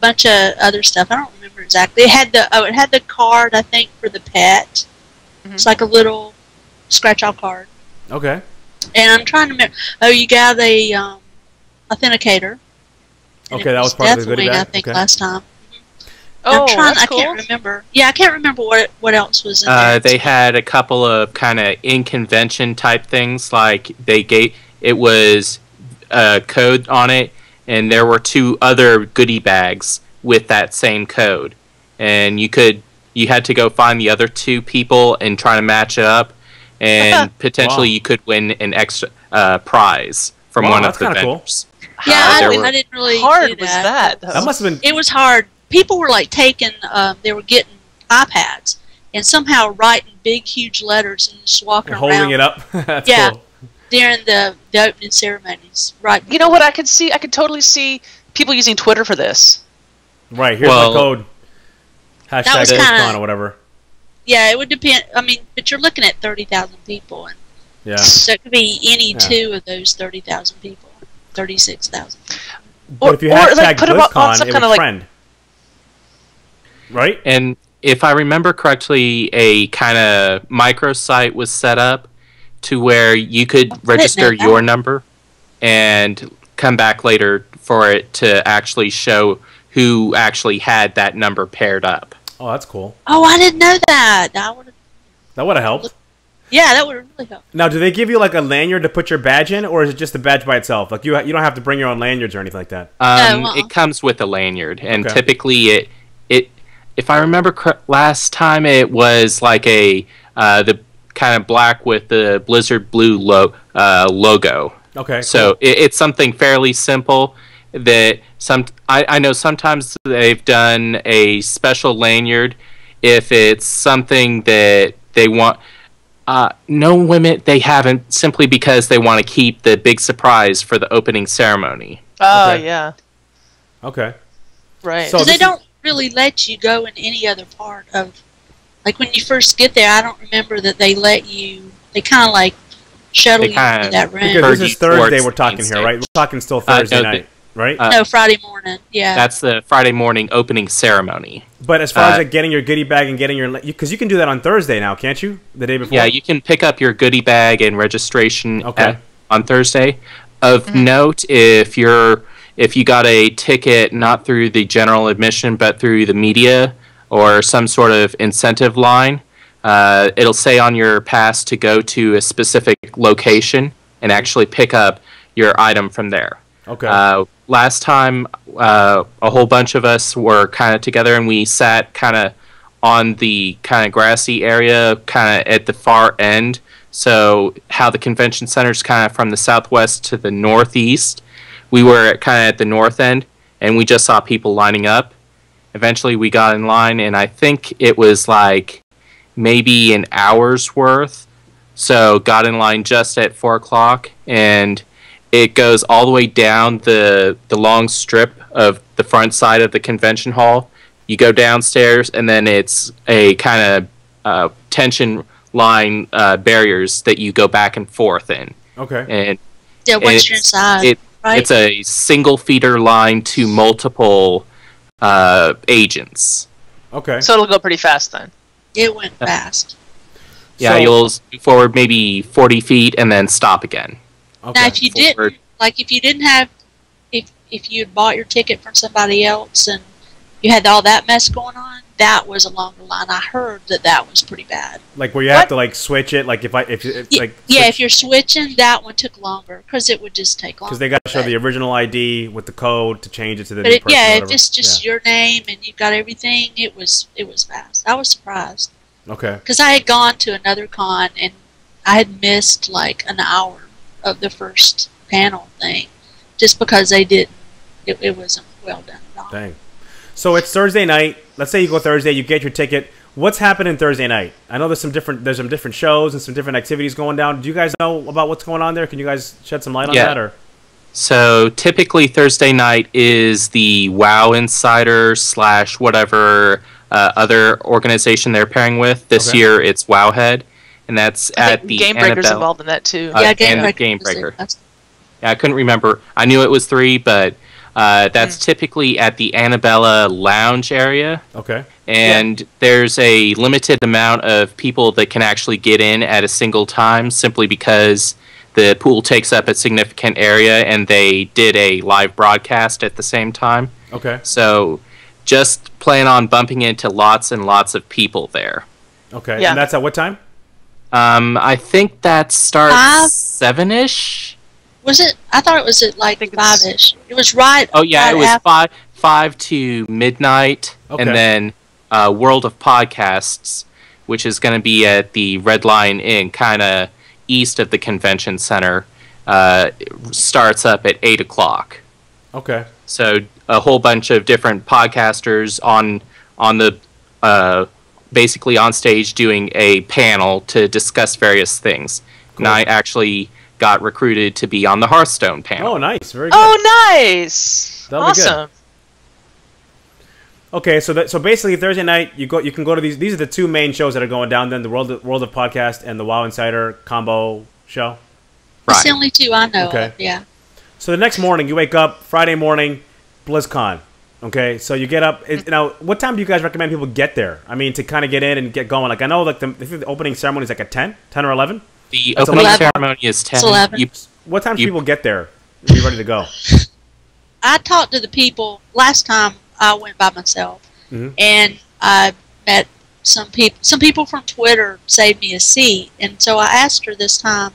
bunch of other stuff. I don't remember exactly. It had the card, I think, for the pet. It's like a little scratch-off card. Okay. And I'm trying to remember. Oh, you got a authenticator. And Okay, it that was part of the goodie Deathwing, bag. I think Okay. last time. Oh, I cool. can't remember. Yeah, I can't remember what else was in there. They had a couple of kind of in-convention type things, like it was a code on it, and there were 2 other goodie bags with that same code, and you had to go find the other 2 people and try to match it up, and potentially you could win an extra prize from one of the vendors. Cool. Yeah, I didn't really hard do was that? That must have been. It was hard. People were like they were getting iPads and somehow writing big, huge letters and just walking holding around. It up. That's cool. During the opening ceremonies, right? You know what? I could totally see people using Twitter for this. Right, here's the code. Hashtag Blizzcon or whatever. Yeah, it would depend. I mean, but you're looking at 30,000 people, and so it could be any 2 of those 30,000 people, 36,000. But if you hashtag Blizzcon, it would trend. Right? And if I remember correctly, a kind of microsite was set up to where you could register your number and come back later for it to actually show who actually had that number paired up. Oh, that's cool. Oh, I didn't know that. That would have helped. Yeah, that would have really helped. Now, do they give you like a lanyard to put your badge in, or is it just the badge by itself? Like you don't have to bring your own lanyards or anything like that. It comes with a lanyard, and typically it if I remember last time, it was like the kind of black with the Blizzard blue logo. Okay. Cool. So it's something fairly simple that I know sometimes they've done a special lanyard if it's something that they want. No limit they haven't, simply because they want to keep the big surprise for the opening ceremony. Oh, yeah. Okay. Right. So they don't really let you go in any other part of, like when you first get there, I don't remember that they let you, they kind of like shuttle you into that room. Because this is Thursday we're talking here, right? We're talking still Thursday night, right? No, Friday morning, yeah. That's the Friday morning opening ceremony. But as far as like getting your goodie bag and getting your, because you can do that on Thursday now, can't you? The day before. Yeah, you can pick up your goodie bag and registration on Thursday. Of note, if you got a ticket not through the general admission but through the media or some sort of incentive line, it'll say on your pass to go to a specific location and actually pick up your item from there. Okay. Last time, a whole bunch of us were kind of together, and we sat kind of on the kind of grassy area, kind of at the far end. So how the convention center is kind of from the southwest to the northeast. We were kind of at the north end, and we just saw people lining up. Eventually, we got in line, and I think it was like maybe an hour's worth. So got in line just at 4 o'clock, and it goes all the way down the long strip of the front side of the convention hall. You go downstairs, and then it's a kind of tension line barriers that you go back and forth in. Okay. And once you're inside, right? It's a single feeder line to multiple agents. Okay. So it'll go pretty fast then. It went fast. Yeah, you'll move forward maybe 40 feet and then stop again. Okay. Now, if you didn't, like if you didn't have, if you had bought your ticket from somebody else and you had all that mess going on, that was a longer line. I heard that was pretty bad. Like where you have to like switch it, like if you're switching, that one took longer because it would just take longer. Because they got to show the original ID with the code to change it to the new person. Yeah, if it's just your name and you got everything, it was fast. I was surprised. Okay. Because I had gone to another con and I had missed like an hour of the first panel thing, just because they didn't. It wasn't well done at all. Dang. So it's Thursday night. Let's say you go Thursday, you get your ticket. What's happening Thursday night? I know there's some different shows and some different activities going down. Do you guys know about what's going on there? Can you guys shed some light on that? Or so typically Thursday night is the WoW Insider / whatever other organization they're pairing with. This year it's Wowhead, and that's at the Game Breaker's involved in that too. Yeah, Game Breaker. Yeah, I couldn't remember. I knew it was 3, but that's typically at the Annabella Lounge area. Okay. And there's a limited amount of people that can actually get in at a single time, simply because the pool takes up a significant area, and they did a live broadcast at the same time. Okay. So just plan on bumping into lots and lots of people there. Okay. Yeah. And that's at what time? I think that starts 7-ish. Was it? I thought it was at like think it's- 5-ish. It was right. Oh yeah, right it was after. five to midnight, Okay. and then World of Podcasts, which is going to be at the Red Lion Inn, kind of east of the convention center, starts up at 8 o'clock. Okay. So a whole bunch of different podcasters on the basically on stage doing a panel to discuss various things. Cool. And I actually got recruited to be on the Hearthstone panel. Oh, nice. Very good. Oh, nice. That'll be good. Awesome. Okay, so basically Thursday night you can go to these. These are the two main shows that are going down. Then the World of Podcast and the WoW Insider combo show. That's the Right. only two I know Okay. of. Yeah. So the next morning you wake up Friday morning, Blizzcon. Okay, so you get up. Now, what time do you guys recommend people get there? I mean, to kind of get in and get going. Like I know, like I think the opening ceremony is like at 10 or 11. The That's opening 11. ceremony is 10. It's 11. What time do You- people get there? Are you ready to go? I talked to the people last time I went by myself, Mhm. and I met some people. Some people from Twitter saved me a seat, and so I asked her this time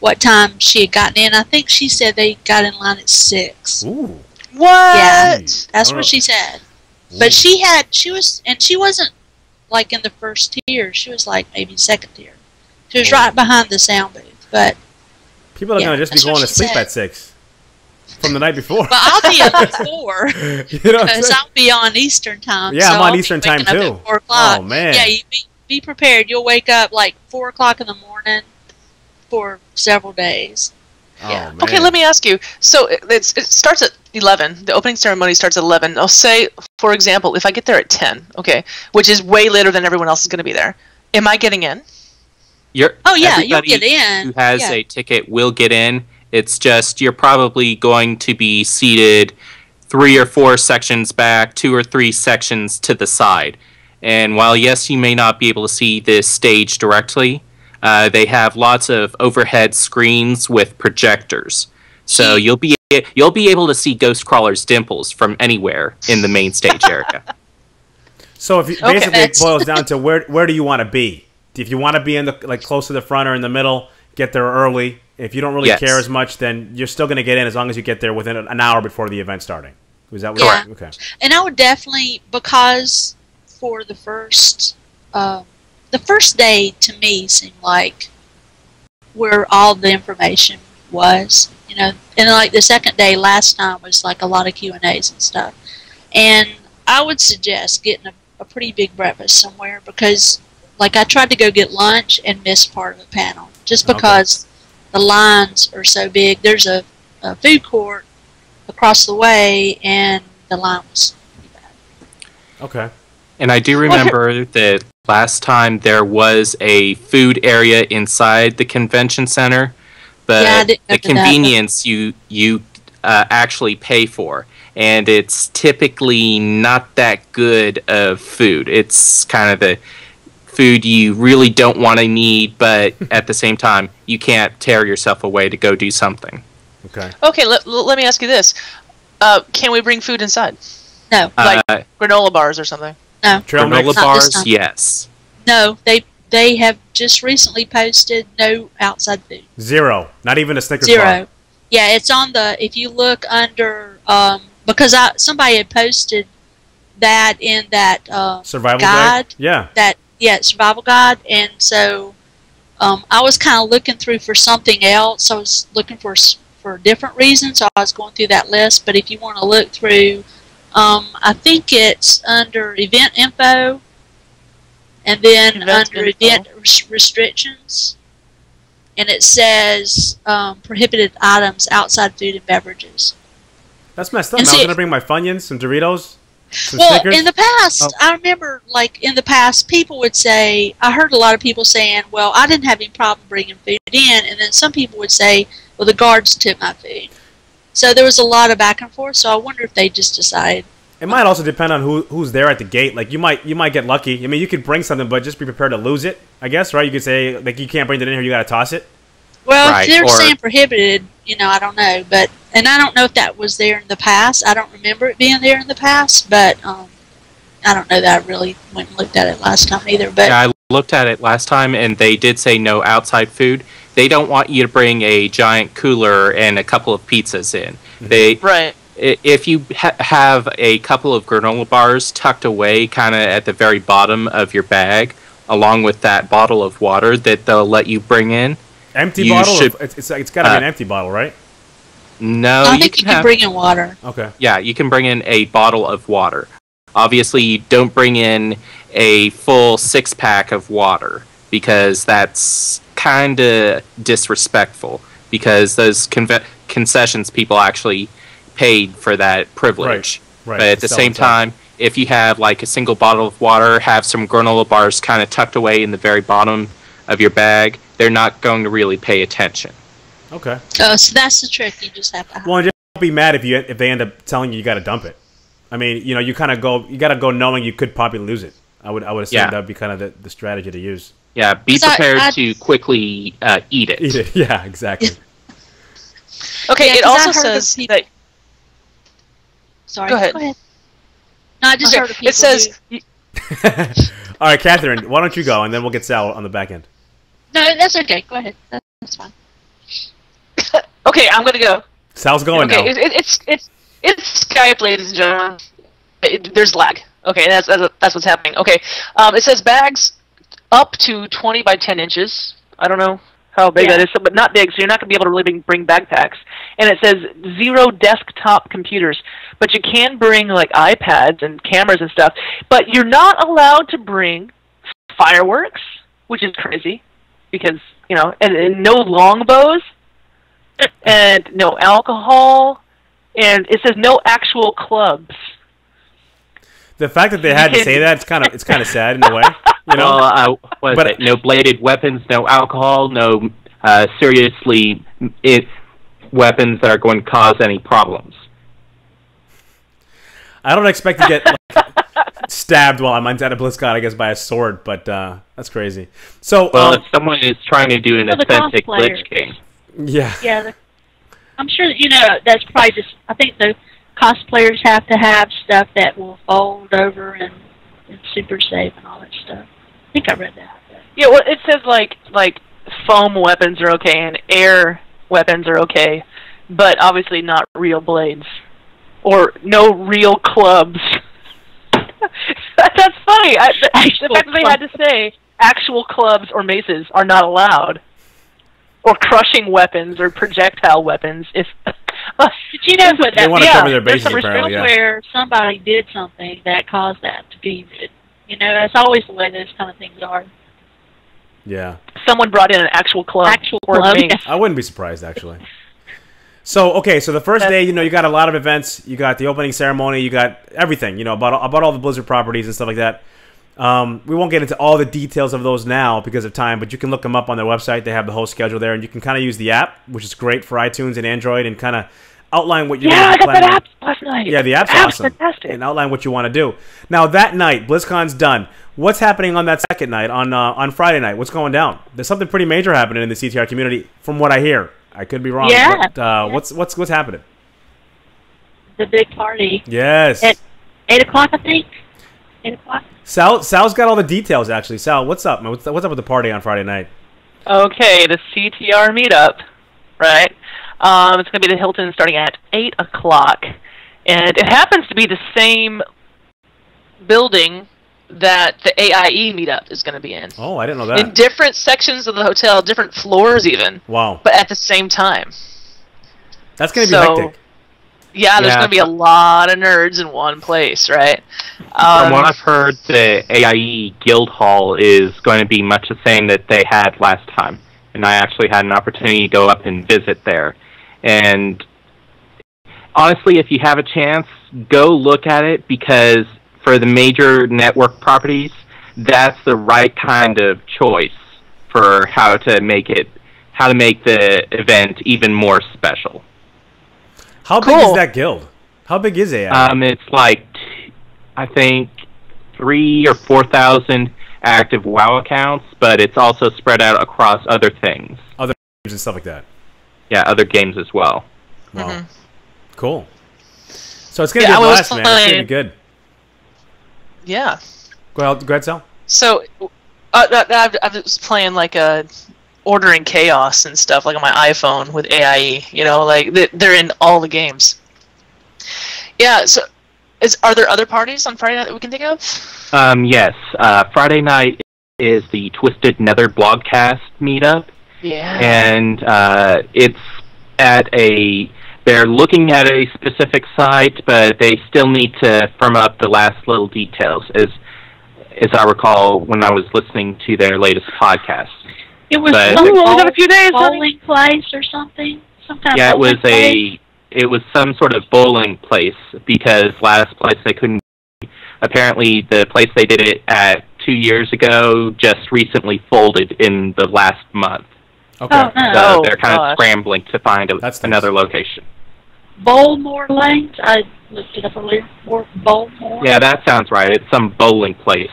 what time she had gotten in. I think she said they got in line at 6. Ooh. What? Yeah. Jeez. That's Oh. what she said. But she wasn't like in the first tier. She was like maybe second tier. She was right behind the sound booth. But People are Yeah, gonna just be that's what going to she sleep said. at 6 from the night before. I'll be up at 4 You know what I'm because saying? I'll be on Eastern time. Yeah, so I'm on I'll be Eastern time, waking up too. at 4 o'clock. Oh, man. Yeah, you be prepared. You'll wake up like 4 o'clock in the morning for several days. Oh, Yeah. man. Okay, let me ask you. So it starts at 11. The opening ceremony starts at 11. I'll say, for example, if I get there at 10, okay, which is way later than everyone else is going to be there, am I getting in? Oh yeah, you'll Everybody get in. who has Yeah. a ticket will get in. It's just you're probably going to be seated 3 or 4 sections back, 2 or 3 sections to the side. And while yes, you may not be able to see this stage directly, they have lots of overhead screens with projectors. So you'll be able to see Ghostcrawler's dimples from anywhere in the main stage area. So if you, Okay. basically it boils down to where do you want to be? If you want to be in the close to the front or in the middle, get there early. If you don't really Yes. care as much, then you're still going to get in as long as you get there within an hour before the event starting. Was that what? Yeah. Okay. And I would definitely, because for the first day to me seemed like where all the information was, and like the second day last time was like a lot of Q&As and stuff. And I would suggest getting a pretty big breakfast somewhere because like I tried to go get lunch and missed part of the panel just because the lines are so big. There's a food court across the way and the line was pretty bad. Okay. And I do remember that last time there was a food area inside the convention center, but Yeah, I didn't the go to that, but- convenience you actually pay for, and it's typically not that good of food. It's kind of the food you really don't want to need, but at the same time, you can't tear yourself away to go do something. Okay. Okay, let me ask you this. Can we bring food inside? No, Like granola bars or something? no, Trail mix? Granola Not this bars, time. yes. no. They have just recently posted no outside food. 0. Not even a Snickers 0. bar. Yeah, it's on the. If you look under, because somebody had posted that in that Survival guide. guide? Yeah. Survival guide, and so I was kind of looking through for something else. I was looking for different reasons. So I was going through that list. But if you want to look through, I think it's under event info, and then Event under info. event restrictions, and it says prohibited items outside food and beverages. That's messed up. And Man. I was see- going to bring my Funyuns, some Doritos, some Well, Snickers. in the past, I remember, like, in the past, people would say, I heard a lot of people saying, well, I didn't have any problem bringing food in, and then some people would say, well, the guards took my food. So there was a lot of back and forth, so I wonder if they just decided. It might also depend on who's there at the gate. Like you might get lucky. I mean, you could bring something, but just be prepared to lose it. I guess, right? You could say like you can't bring it in here. You got to toss it. Well, Right, if they're or- saying prohibited, I don't know, and I don't know if that was there in the past. I don't remember it being there in the past, but I don't know that I really went and looked at it last time either. But Yeah, I looked at it last time, and they did say no outside food, they don't want you to bring a giant cooler and a couple of pizzas in. Right. If you have a couple of granola bars tucked away kind of at the very bottom of your bag, along with that bottle of water that they'll let you bring in. Empty bottle? It's got to be an empty bottle, right? No, I think you can bring in water. Okay. Yeah, you can bring in a bottle of water. Obviously, you don't bring in a full 6-pack of water, because that's kind of disrespectful, because those concessions people actually paid for that privilege. Right. But at the same time, if you have like a single bottle of water, have some granola bars kind of tucked away in the very bottom of your bag, they're not going to really pay attention. Okay. Oh, so that's the trick. You just have to hide. Well, just don't be mad if they end up telling you got to dump it. I mean, you know, you got to go knowing you could probably lose it. I would assume that would be kind of the strategy to use. Yeah, be prepared to quickly eat it. Eat it. Yeah, exactly. Okay, Yeah, it 'cause also I've heard of says people- that. Sorry. Go ahead. No, I just heard of people It says. All right, Catherine, why don't you go, and then we'll get Sal on the back end. No, that's okay. Go ahead. That's fine. Okay, I'm gonna go. Sal's going now. It's Skype, ladies and gentlemen. There's lag. Okay, that's what's happening. Okay, it says bags up to 20 by 10 inches. I don't know how big that is, but not big, so you're not going to be able to really bring backpacks. And it says 0 desktop computers, but you can bring like iPads and cameras and stuff. But you're not allowed to bring fireworks, which is crazy, because and no longbows, and no alcohol, and it says no actual clubs. The fact that they had to say that, it's kind of sad in a way, you know. No bladed weapons, no alcohol, no seriously weapons that are going to cause any problems. I don't expect to get stabbed while I'm at a BlizzCon, I guess, by a sword, but that's crazy. So, if someone is trying to do an authentic Lich King, yeah, I'm sure that's probably just. I think the cosplayers have to have stuff that will fold over and super safe and all that stuff. I think I read that. Yeah, well, it says like foam weapons are okay and air weapons are okay, but obviously not real blades or no real clubs. That's funny. The fact that they had to say actual clubs or maces are not allowed, or crushing weapons or projectile weapons. But you know what? They want to cover their bases, apparently. Where somebody did something that caused that to be. That's always the way those kind of things are. Yeah. Someone brought in an actual club. I wouldn't be surprised, actually. So the first day, you got a lot of events. You got the opening ceremony. You got everything, about all the Blizzard properties and stuff like that. We won't get into all the details of those now because of time, but you can look them up on their website. They have the whole schedule there, and you can kind of use the app, which is great for iTunes and Android, and kind of outline what you're going to be planning. I got that app last night. Yeah, the app's awesome. Fantastic. And outline what you want to do. Now, that night, BlizzCon's done. What's happening on that second night, on Friday night? What's going down? There's something pretty major happening in the CTR community, from what I hear. I could be wrong. Yeah. But, what's happening? The big party. Yes. At 8 o'clock, I think. 8 o'clock. Sal's got all the details, actually. Sal, what's up, man? What's up with the party on Friday night? Okay, the CTR meetup, right? It's going to be the Hilton starting at 8 o'clock. And it happens to be the same building that the AIE meetup is going to be in. Oh, I didn't know that. In different sections of the hotel, different floors even. Wow. But at the same time. That's going to be hectic. Yeah, there's going to be a lot of nerds in one place, right? From what I've heard, the AIE Guild Hall is going to be much the same that they had last time. And I actually had an opportunity to go up and visit there. And honestly, if you have a chance, go look at it, because for the major network properties, that's the right kind of choice for how to make the event even more special. How big is that guild? How big is AI? It's like, I think, 3,000 or 4,000 active WoW accounts, but it's also spread out across other things. Other games and stuff like that. Yeah, other games as well. Wow. Mm-hmm. Cool. So it's going to be a blast, man. It's going to be good. Yeah. Go ahead, Sal. So, I was playing like a ordering chaos and stuff, like on my iPhone with AIE. You know, like they're in all the games. Yeah. So, are there other parties on Friday night that we can think of? Yes. Friday night is the Twisted Nether Blogcast meetup. Yeah. And it's at they're looking at a specific site, but they still need to firm up the last little details, as I recall when I was listening to their latest podcast. It was only got a few days, bowling place or something. Some kind of bowling place? It was some sort of bowling place, because last place they couldn't. Apparently, the place they did it at 2 years ago just recently folded in the last month. Okay. Oh, no. So they're kind of scrambling to find another nice. location. Bowlmore Lanes? I looked it up earlier. Bowlmore? Yeah, that sounds right. It's some bowling place.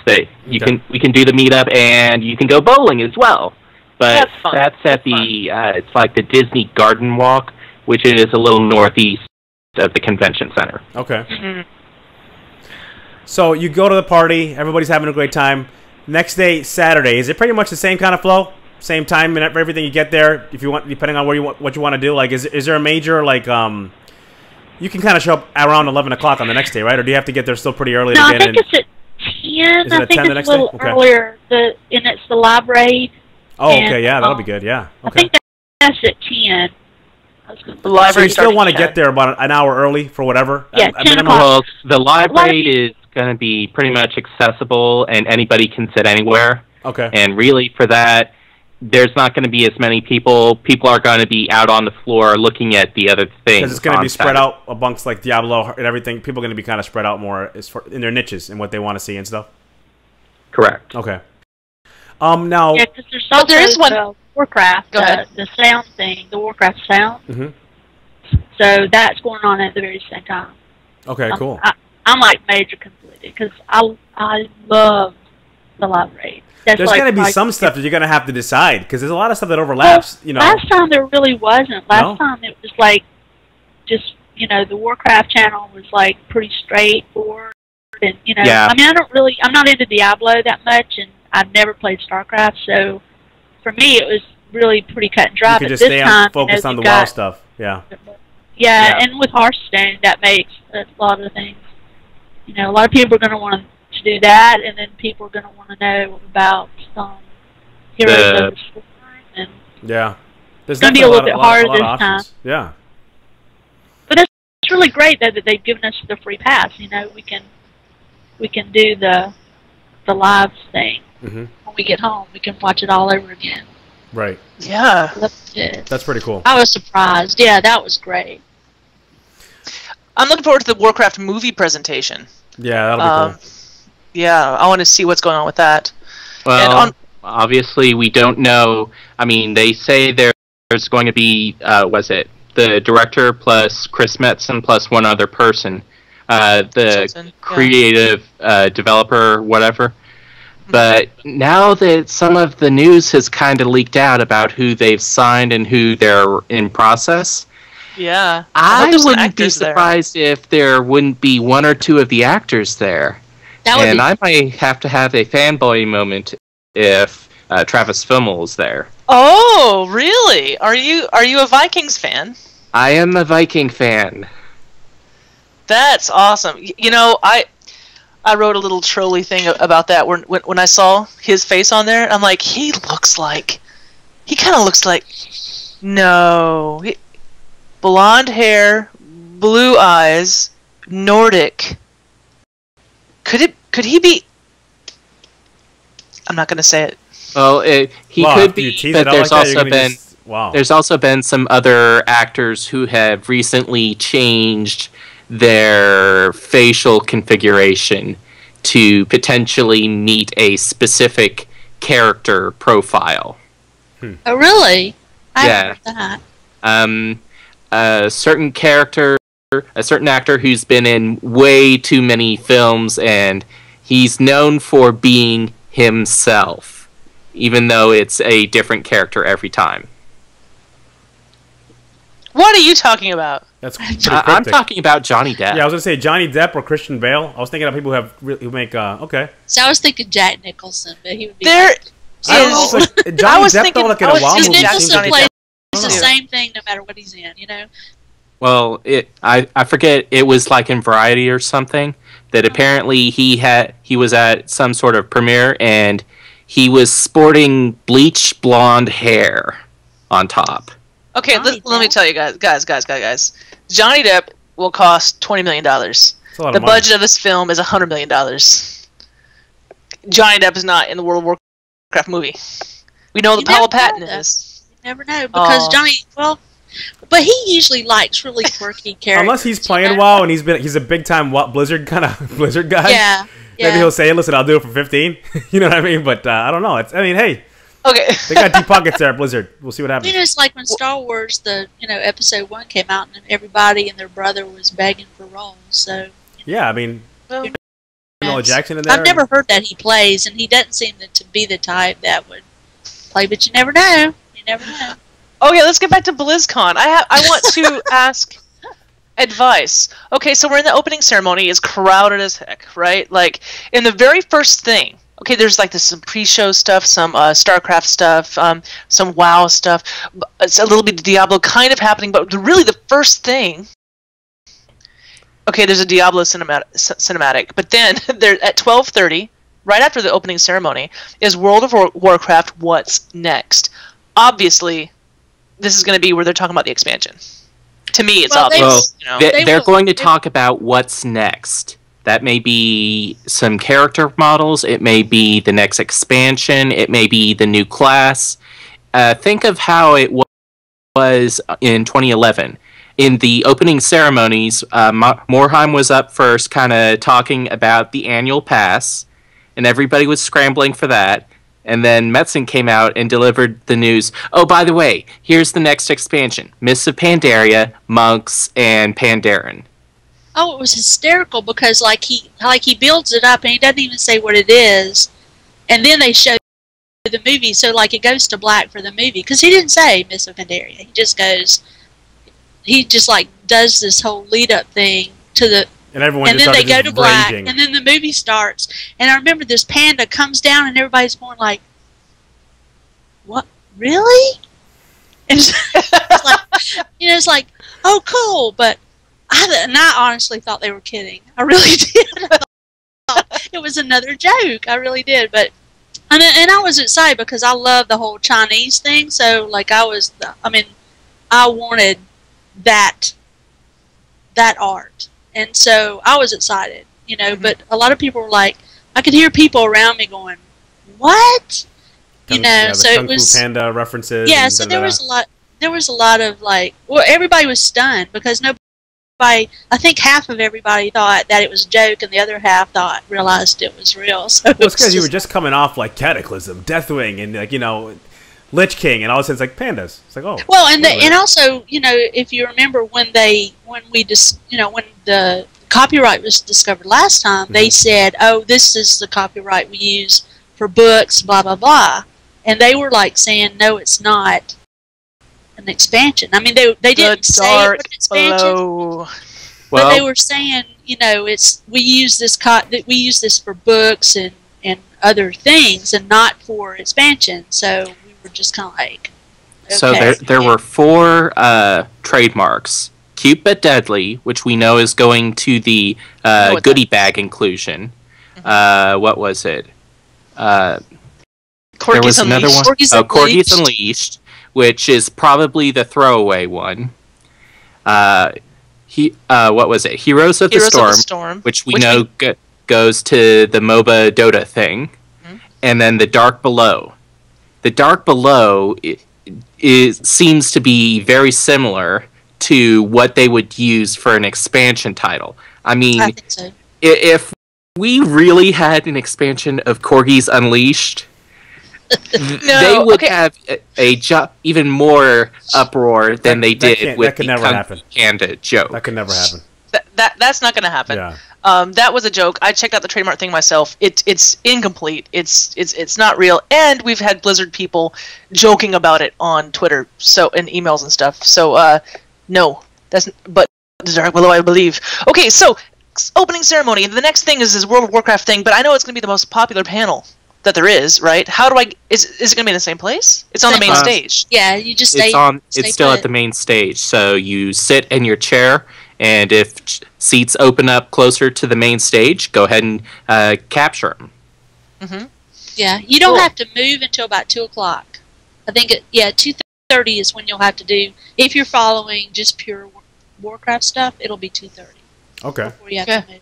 We can do the meetup, and you can go bowling as well. But that's at it's like the Disney Garden Walk, which is a little northeast of the convention center. Okay. Mm-hmm. So you go to the party, everybody's having a great time. Next day, Saturday, is it pretty much the same kind of flow? Same time and everything you get there, if you want, depending on what you want to do? Like, is there a major, like, you can kind of show up around 11 o'clock on the next day, right? Or do you have to get there still pretty early to get in? No, I think it's at 10. Is it I at think 10 the it's next a little day? Okay. earlier. And it's the library. Oh, okay, yeah, that'll be good, yeah. Okay. I think that's at 10. The library. So you still want to get there about an hour early for whatever? Yeah, 10 o'clock. Well, the library is going to be pretty much accessible, and anybody can sit anywhere. Okay. And really, for that, there's not going to be as many people. People are going to be out on the floor looking at the other things. Because it's going to be spread out amongst, like, Diablo and everything. People are going to be kind of spread out more in their niches and what they want to see and stuff. Correct. Okay. Now... Yeah, because there is one... Warcraft, the sound thing, the Warcraft sound. Mm-hmm. So that's going on at the very same time. Okay, cool. I'm like major completed because I love the library. There's going to be some stuff that you're going to have to decide, because there's a lot of stuff that overlaps. Well, last time there really wasn't. Last time it was like just the Warcraft channel was like pretty straightforward, and Yeah. I mean I'm not into Diablo that much, and I've never played StarCraft, so. For me, it was really pretty cut and dry. You could but just this stay time, focused on the WoW stuff. Yeah. Yeah, and with Hearthstone, that makes a lot of things. A lot of people are going to want to do that, and then people are going to want to know about Heroes of the Storm. And yeah. It's going to be a little bit harder this time. Yeah. But it's really great that they've given us the free pass. We can do the live thing. Mm-hmm. When we get home, we can watch it all over again. Right. Yeah. That's pretty cool. I was surprised. Yeah, that was great. I'm looking forward to the Warcraft movie presentation. Yeah, that'll be cool. Yeah, I want to see what's going on with that. Well, obviously, we don't know. I mean, they say there's going to be, the director plus Chris Metzen plus one other person, the creative developer, whatever. But now that some of the news has kind of leaked out about who they've signed and who they're in process, yeah, I wouldn't be surprised if there wouldn't be one or two of the actors there. And I might have to have a fanboy moment if Travis Fimmel is there. Oh, really? Are you a Vikings fan? I am a Viking fan. That's awesome. I wrote a little trolly thing about that when I saw his face on there. I'm like, he kind of looks like, blonde hair, blue eyes, Nordic. Could he be? I'm not going to say it. Well, he could be, but there's also been some other actors who have recently changed their facial configuration to potentially meet a specific character profile. Oh, really? Yeah. I heard that. A certain actor who's been in way too many films, and he's known for being himself, even though it's a different character every time. What are you talking about? That's I'm talking about Johnny Depp. Yeah, I was gonna say Johnny Depp or Christian Bale. I was thinking of people who make okay. So I was thinking Jack Nicholson, but he would be. I don't know. Like, I Johnny was Depp thinking, though, like in I a was WoW thinking movie Jackson seems Johnny like Depp. It's the Yeah. same thing no matter what he's in, you know? Well, I forget, it was like in Variety or something that apparently he was at some sort of premiere and he was sporting bleach blonde hair on top. Okay, let me tell you guys. Johnny Depp will cost $20 million. The budget of this film is $100 million. Johnny Depp is not in the World of Warcraft movie. We know the Paula Patton is. You never know, because but he usually likes really quirky characters. Unless he's playing WoW and he's a big time Blizzard kind of Blizzard guy. Yeah. Maybe he'll say, "Listen, I'll do it for 15." You know what I mean? But I don't know. Hey. Okay. They got deep pockets there at Blizzard. We'll see what happens. You know, it's like when Star Wars, Episode 1 came out, and everybody and their brother was begging for roles. So. Yeah, I mean, Noah Jackson in there. I've never heard that he plays, and he doesn't seem to be the type that would play. But you never know. You never know. Okay, let's get back to BlizzCon. I want to ask advice. Okay, so we're in the opening ceremony. It's crowded as heck, right? Like, in the very first thing, okay, there's like some pre-show stuff, some StarCraft stuff, some WoW stuff. It's a little bit of Diablo kind of happening, but really the first thing... Okay, there's a Diablo cinematic, but then there at 12:30, right after the opening ceremony, is World of Warcraft What's Next. Obviously, this is going to be where they're talking about the expansion. To me, it's obvious. They're going to talk about what's next. That may be some character models. It may be the next expansion. It may be the new class. Think of how it was in 2011. In the opening ceremonies, Morheim was up first kind of talking about the annual pass, and everybody was scrambling for that. And then Metzen came out and delivered the news, oh, by the way, here's the next expansion. Mists of Pandaria, Monks, and Pandaren. Oh, it was hysterical because he builds it up and he doesn't even say what it is. And then they show the movie, so like it goes to black for the movie. Because he didn't say Mists of Pandaria. He just like does this whole lead up thing to the... And everyone and just then they go to black, raging. and then the movie starts. And I remember this panda comes down, and everybody's going like, "What? Really?" And it's like, it's like, "Oh, cool." But I honestly thought they were kidding. I really did. I thought it was another joke. I really did. But and I was excited because I love the whole Chinese thing. So like I wanted that art. And so I was excited, but a lot of people were like, I could hear people around me going, what? So it was Panda references. Yeah, so there was a lot of like, well, everybody was stunned because I think half of everybody thought that it was a joke and the other half realized it was real. So it's because you were just coming off like Cataclysm, Deathwing, and Lich King, and all of a sudden it's like pandas. It's like, oh. Well, and also, if you remember when the copyright was discovered last time, they said, oh, this is the copyright we use for books, blah, blah, blah. And they were like saying, no, it's not an expansion. I mean, they didn't say it was an expansion. But they were saying, we use this for books and other things and not for expansion. So we're just kind of like, okay. So there were 4 trademarks. Cute but Deadly, which we know is going to the goodie bag inclusion. What was it? There was another one. Corgis Unleashed, which is probably the throwaway one. What was it? Heroes of the Storm, which we know goes to the MOBA Dota thing. And then the Dark Below. The Dark Below seems to be very similar to what they would use for an expansion title. I mean, I think so. If we really had an expansion of Corgis Unleashed, they would have even more uproar than they did with the Kung Panda joke. That could never happen. That's not going to happen. Yeah. That was a joke. I checked out the trademark thing myself. It's incomplete. It's not real. And we've had Blizzard people joking about it on Twitter, and emails and stuff. So no, but the Dark Below, I believe. Okay, so opening ceremony. The next thing is this World of Warcraft thing, but I know it's going to be the most popular panel. that there is, right? How do I? Is it going to be in the same place? It's on the main stage. Yeah, you just stay. It's still at the main stage. So you sit in your chair, and if seats open up closer to the main stage, go ahead and capture them. Mm-hmm. Yeah, you don't have to move until about 2:00. I think 2:30 is when you'll have to do. If you're following just pure Warcraft stuff, it'll be 2:30. Okay. Before you have to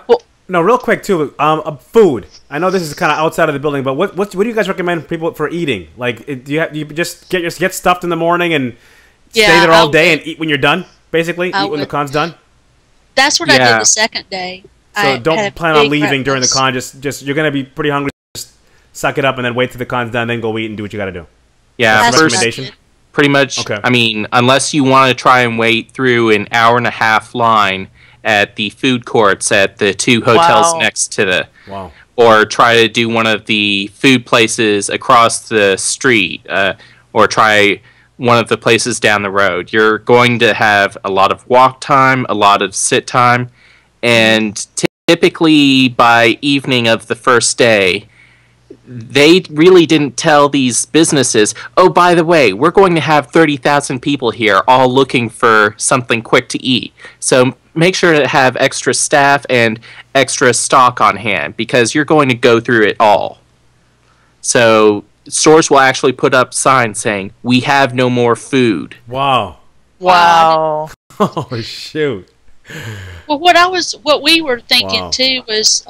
move. No, real quick too. Food. I know this is kind of outside of the building, but what do you guys recommend people for eating? Like, do you just get stuffed in the morning and stay there all day and eat when you're done? Basically, eat when the con's done. That's what I did the second day. So don't plan on leaving during the con. Just you're gonna be pretty hungry. Just suck it up and then wait till the con's done. Then go eat and do what you got to do. Yeah, that's recommendation. Pretty much. Okay. I mean, unless you want to try and wait through an hour-and-a-half line at the food courts at the 2 hotels next to the, or try to do one of the food places across the street, or try one of the places down the road. You're going to have a lot of walk time, a lot of sit time, and typically by evening of the first day, they really didn't tell these businesses, oh, by the way, we're going to have 30,000 people here all looking for something quick to eat. So make sure to have extra staff and extra stock on hand because you're going to go through it all. So stores will actually put up signs saying, we have no more food. Wow. Oh, shoot. Well, what we were thinking too was,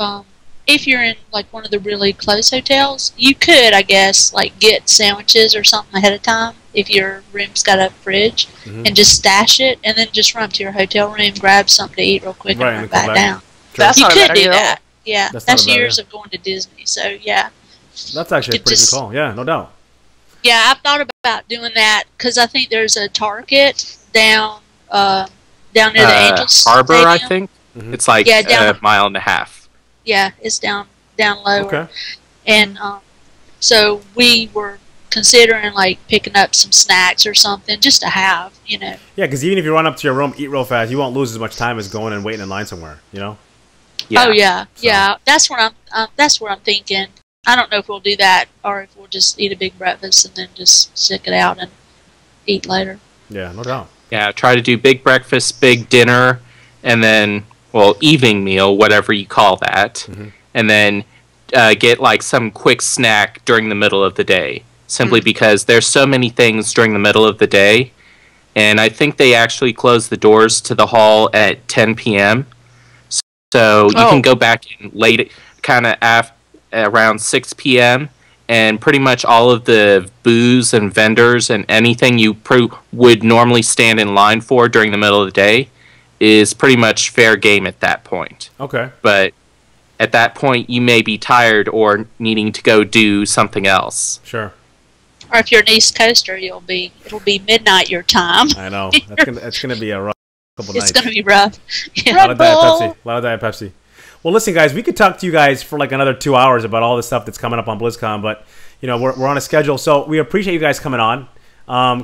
if you're in like one of the really close hotels, you could, I guess, like get sandwiches or something ahead of time if your room's got a fridge, and just stash it, and then just run to your hotel room, grab something to eat real quick, and run back down. That's you not could a bad do idea. that. Yeah, that's years of going to Disney. So yeah, that's actually a pretty good call. Yeah, no doubt. Yeah, I've thought about doing that because I think there's a Target down near the Angels Harbor, Stadium. I think. It's like a mile and a half. Yeah, it's down lower. Okay. And so we were considering like picking up some snacks or something just to have, Yeah, because even if you run up to your room, eat real fast, you won't lose as much time as going and waiting in line somewhere. Yeah. Oh yeah, yeah. That's what I'm thinking. I don't know if we'll do that or if we'll just eat a big breakfast and then just stick it out and eat later. Yeah, no doubt. Yeah, try to do big breakfast, big dinner, and then, evening meal, whatever you call that, and then get like some quick snack during the middle of the day, simply because there's so many things during the middle of the day, and I think they actually close the doors to the hall at 10 p.m., so you can go back in late, kind of around 6 p.m., and pretty much all of the booze and vendors and anything you would normally stand in line for during the middle of the day is pretty much fair game at that point. Okay. But at that point, you may be tired or needing to go do something else. Sure. Or if you're an East Coaster, it'll be midnight your time. I know. That's gonna be a rough couple nights. It's gonna be rough. Yeah. A lot of Diet Pepsi. Well, listen, guys, we could talk to you guys for like another 2 hours about all the stuff that's coming up on BlizzCon, but we're on a schedule, so we appreciate you guys coming on.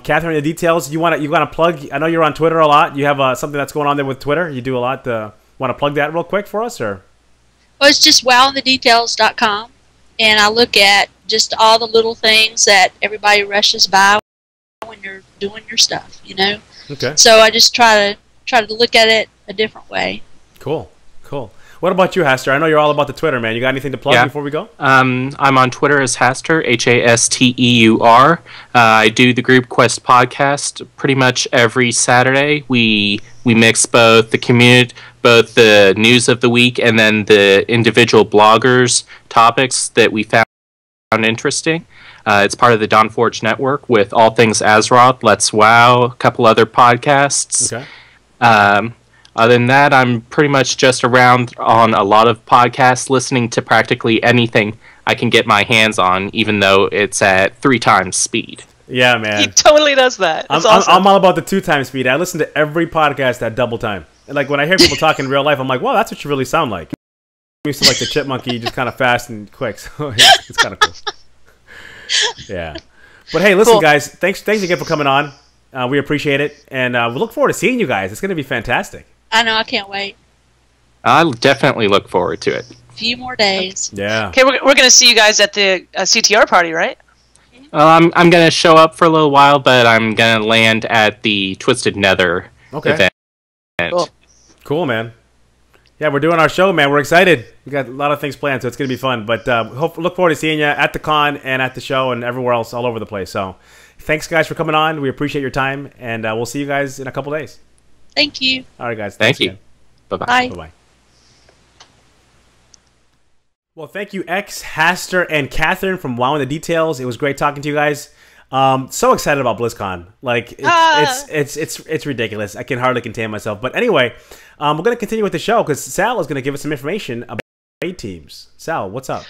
Katherine, the details you want to plug? I know you're on Twitter a lot. You have something that's going on there with Twitter. You do a lot. Want to plug that real quick for us, or? Well, it's just wowinthedetails.com, and I look at just all the little things that everybody rushes by when you're doing your stuff. Okay. So I just try to look at it a different way. Cool. What about you, Hauster? I know you're all about the Twitter, man. You got anything to plug before we go? I'm on Twitter as Hauster, Hasteur. I do the Group Quest podcast pretty much every Saturday. We mix both the community, both the news of the week, and then the individual bloggers' topics that we found interesting. It's part of the Dawnforge Network with All Things Azeroth, Let's WoW, a couple other podcasts. Okay. Other than that, I'm pretty much just around on a lot of podcasts, listening to practically anything I can get my hands on, even though it's at 3 times speed. Yeah, man. He totally does that. It's awesome. I'm all about the 2 times speed. I listen to every podcast at double time. And like when I hear people talk in real life, I'm like, wow, that's what you really sound like. We used to like the chipmunky, just kind of fast and quick. So it's kind of cool. Yeah. But hey, listen, guys, thanks again for coming on. We appreciate it, and we look forward to seeing you guys. It's going to be fantastic. I know, I can't wait. I definitely look forward to it. few more days. Yeah. Okay, we're going to see you guys at the CTR party, right? I'm going to show up for a little while, but I'm going to land at the Twisted Nether event. Cool, man. Yeah, we're doing our show, man. We're excited. We got a lot of things planned, so it's going to be fun. But look forward to seeing you at the con and at the show and everywhere else all over the place. So thanks, guys, for coming on. We appreciate your time, and we'll see you guys in a couple days. Thank you. All right, guys. Thank you. Again. Bye-bye. Bye. Bye-bye. Well, thank you, Hauster and Katherine from Wow in the Details. It was great talking to you guys. So excited about BlizzCon. Like it's ridiculous. I can hardly contain myself. But anyway, we're going to continue with the show because Sal is going to give us some information about raid teams. Sal, what's up?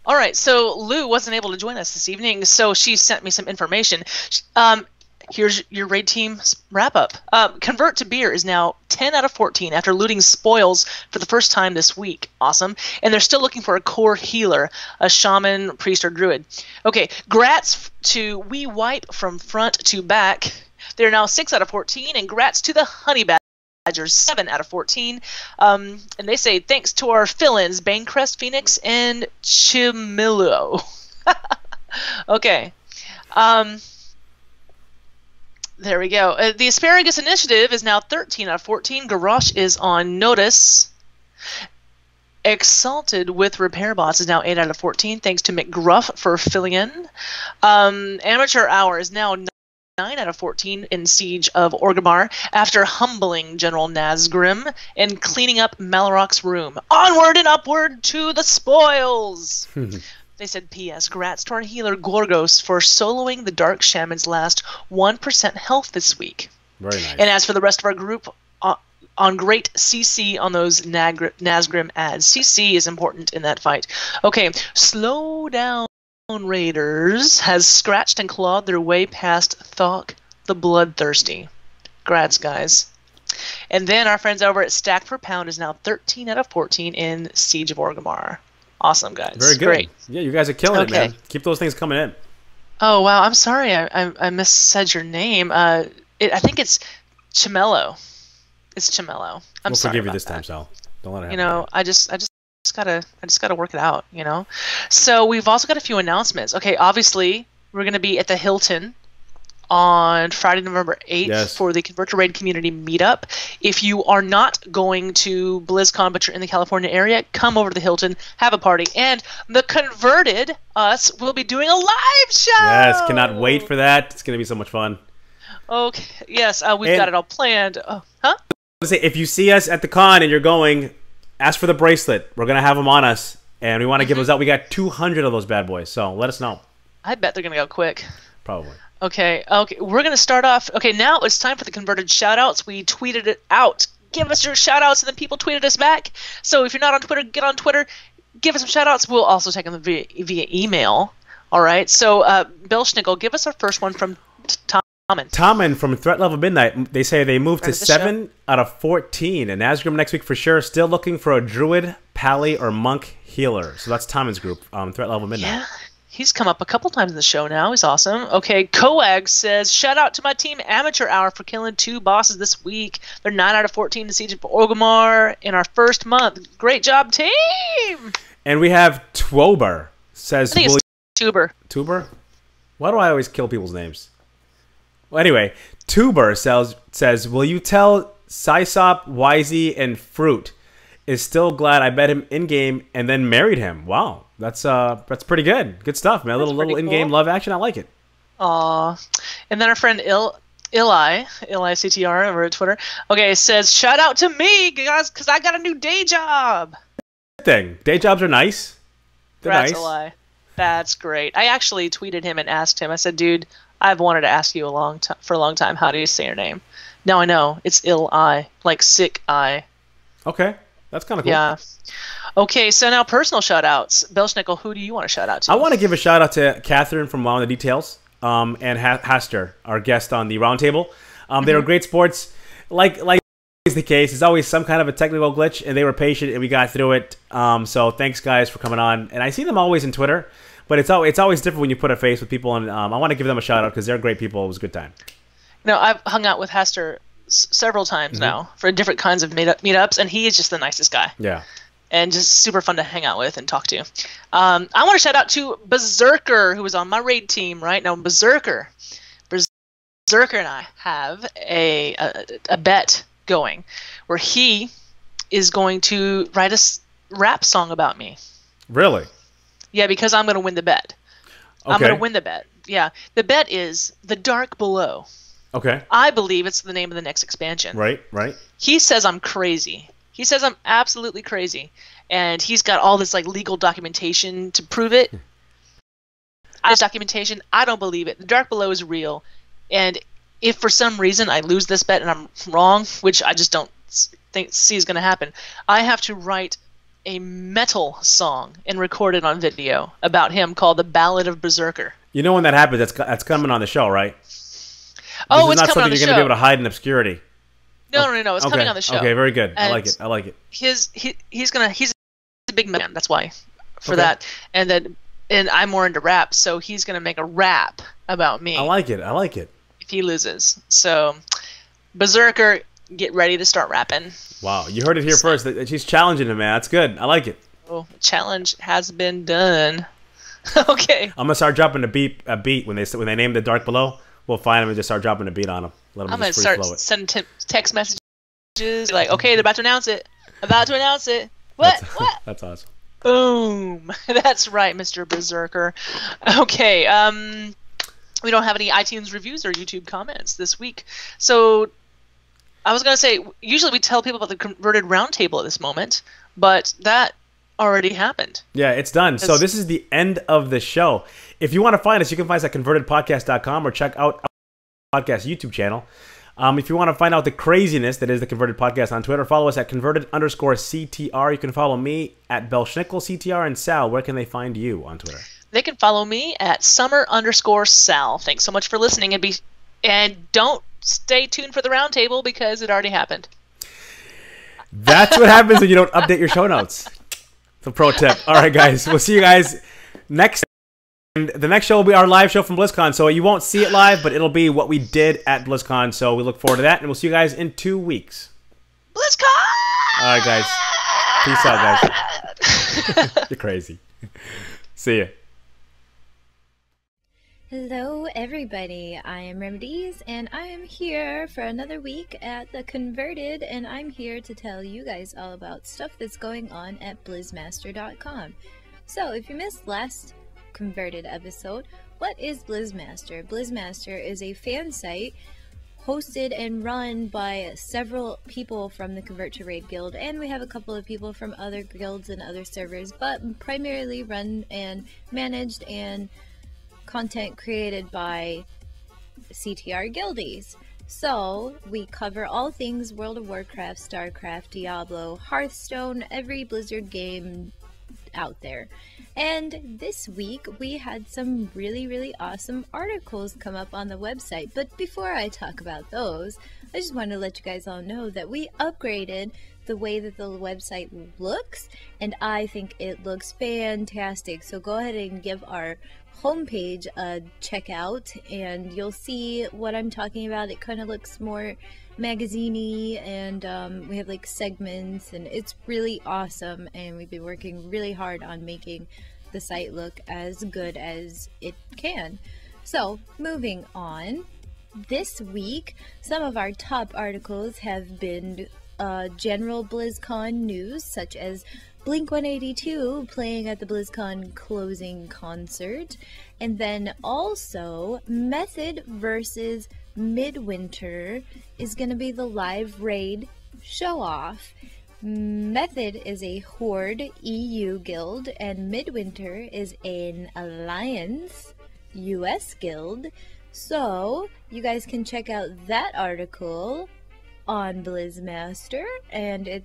All right, so Lou wasn't able to join us this evening, so she sent me some information. Here's your raid team wrap-up. Convert to Beer is now 10 out of 14 after looting spoils for the first time this week. Awesome. And they're still looking for a core healer, a shaman, priest, or druid. Okay, grats to We Wipe from front to back. They're now 6 out of 14, and grats to the Honey Badgers, 7 out of 14. And they say thanks to our fill-ins, Banecrest, Phoenix, and Chimillo. Okay. There we go. The Asparagus Initiative is now 13 out of 14. Garrosh is on notice. Exalted with Repair Bots is now 8 out of 14. Thanks to McGruff for filling in. Amateur Hour is now 9 out of 14 in Siege of Orgrimmar after humbling General Nazgrim and cleaning up Maloroc's room. Onward and upward to the spoils! They said, P.S. Grats to our healer Gorgos for soloing the Dark Shaman's last 1% health this week. Very nice. And as for the rest of our group, on great CC on those Nazgrim ads. CC is important in that fight. Okay, Slow Down Raiders has scratched and clawed their way past Thok the Bloodthirsty. Grats, guys. And then our friends over at Stack per Pound is now 13 out of 14 in Siege of Orgrimmar. Awesome, guys. Very good. Great. Yeah, you guys are killing it, man. Keep those things coming in. Oh, wow. I'm sorry. I missaid your name. I think it's Chimello. It's Chimello. We'll forgive you this time, Sal. Don't let it happen. You know, I just gotta work it out, you know? So we've also got a few announcements. Okay, obviously, we're going to be at the Hilton on Friday, November 8th for the Convert to Raid community meetup. If you are not going to BlizzCon but you're in the California area, come over to the Hilton, have a party, and the Converted Us will be doing a live show! Yes, cannot wait for that. It's going to be so much fun. Okay, yes, we've got it all planned. Huh? If you see us at the con and you're going, ask for the bracelet. We're going to have them on us, and we want to give those out. We got 200 of those bad boys, so let us know. I bet they're going to go quick. Probably. Okay, we're going to start off. Okay, now it's time for the Converted shoutouts. We tweeted it out. Give us your shoutouts, and then people tweeted us back. So if you're not on Twitter, get on Twitter. Give us some shoutouts. We'll also take them via email. All right, so Bill Schnickel, give us our first one from Tommen from Threat Level Midnight. They say they moved to 7 out of 14. And Nazgrim next week for sure. Still looking for a Druid, Pally, or Monk healer. So that's Tommen's group, Threat Level Midnight. Yeah. He's come up a couple times in the show now. He's awesome. Okay, Coag says, shout out to my team Amateur Hour for killing 2 bosses this week. They're 9 out of 14 in Siege of Orgrimmar in our first month. Great job, team! And we have Twober. Says, I think it's Tuber. Tuber? Why do I always kill people's names? Well, anyway, Tuber says, will you tell Sysop, Wisey, and Fruit is still glad I met him in-game and then married him. Wow. That's pretty good. Good stuff, man. A little in-game love action. I like it. Aw. And then our friend Ili CTR over at Twitter, okay, says, shout out to me, guys, because I got a new day job. Good thing. Day jobs are nice. They're nice. Ili. That's great. I actually tweeted him and asked him. I said, dude, I've wanted to ask you for a long time. How do you say your name? Now I know. It's Ili, like sick eye. Okay. That's kind of cool. Yeah. Okay, so now personal shout-outs. Belschnickel, who do you want to shout out to? I want to give a shout-out to Katherine from Wow in the Details and Hauster, our guest on the roundtable. They were great sports. Like is the case, there's always some kind of a technical glitch, and they were patient, and we got through it. So thanks, guys, for coming on. And I see them always on Twitter, but it's always different when you put a face with people, and I want to give them a shout-out because they're great people. It was a good time. No, I've hung out with Hauster several times now for different kinds of meetups, and he is just the nicest guy. Yeah. and just super fun to hang out with and talk to. I want to shout out to Berserker, who was on my raid team. Right now, Berserker and I have a bet going where he is going to write a rap song about me. Really? Yeah, because I'm going to win the bet. Okay. I'm going to win the bet. Yeah. The bet is The Dark Below. Okay. I believe it's the name of the next expansion. Right. He says I'm crazy. He says I'm absolutely crazy. And he's got all this like legal documentation to prove it. Documentation, I don't believe it. The Dark Below is real. And if for some reason I lose this bet and I'm wrong, which I just don't see is going to happen, I have to write a metal song and record it on video about him called The Ballad of Berserker. You know when that happens, that's coming on the show, right? Oh, it's it's not coming on the something you're show. going to be able to hide in obscurity. No, it's coming on the show. Okay, very good. And I like it. He's a big man, that's why, for that. And I'm more into rap, so he's going to make a rap about me. I like it. If he loses. So, Berserker, get ready to start rapping. Wow, you heard it here first. She's challenging him, man. That's good. I like it. Oh, challenge has been done. Okay. I'm gonna start dropping a beat when they name the Dark Below. We'll find him and just start dropping a beat on him. Let him I'm gonna just free start flow it. sending text messages like, okay, they're about to announce it. What? That's awesome. Boom. That's right, Mr. Berserker. Okay. We don't have any iTunes reviews or YouTube comments this week, so I was going to say, usually we tell people about the Converted Roundtable at this moment, but that already happened. Yeah, it's done. So this is the end of the show. If you want to find us, you can find us at convertedpodcast.com or check out our podcast YouTube channel. If you want to find out the craziness that is the Converted Podcast on Twitter, follow us at converted_CTR. You can follow me at BelschnickelCTR. And Sal, where can they find you on Twitter? They can follow me at summer_Sal. Thanks so much for listening, and don't stay tuned for the roundtable because it already happened. That's what happens when you don't update your show notes. It's a pro tip. All right, guys. We'll see you guys next. And the next show will be our live show from BlizzCon. So you won't see it live, but it'll be what we did at BlizzCon. So we look forward to that. And we'll see you guys in 2 weeks. BlizzCon! All right, guys. Peace out, guys. You're crazy. See ya. Hello everybody, I am Remedies, and I am here for another week at the Converted, and I'm here to tell you guys all about stuff that's going on at Blizzmaster.com. So, if you missed last Converted episode, what is Blizzmaster? Blizzmaster is a fan site hosted and run by several people from the Convert to Raid Guild, and we have a couple of people from other guilds and other servers, but primarily run and managed and content created by CTR guildies. So we cover all things World of Warcraft, StarCraft, Diablo, Hearthstone, every Blizzard game out there. And this week we had some really awesome articles come up on the website. But before I talk about those, I just want to let you guys all know that we upgraded the way that the website looks, and I think it looks fantastic. So go ahead and give our homepage a check out and you'll see what I'm talking about. It kind of looks more magazine-y, and we have like segments, and it's really awesome, and we've been working really hard on making the site look as good as it can. So moving on, this week some of our top articles have been general BlizzCon news, such as Blink-182 playing at the BlizzCon closing concert, and then also Method versus Midwinter is going to be the live raid show-off. Method is a Horde EU guild, and Midwinter is an Alliance US guild. So you guys can check out that article on Blizzmaster, and it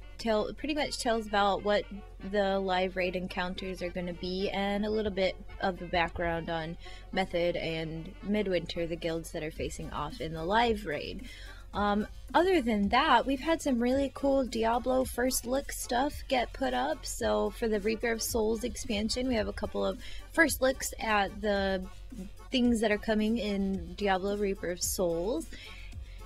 pretty much tells about what the live raid encounters are going to be, and a little bit of the background on Method and Midwinter, the guilds that are facing off in the live raid. Other than that, we've had some really cool Diablo first look stuff get put up. So for the Reaper of Souls expansion, we have a couple of first looks at the things that are coming in Diablo Reaper of Souls.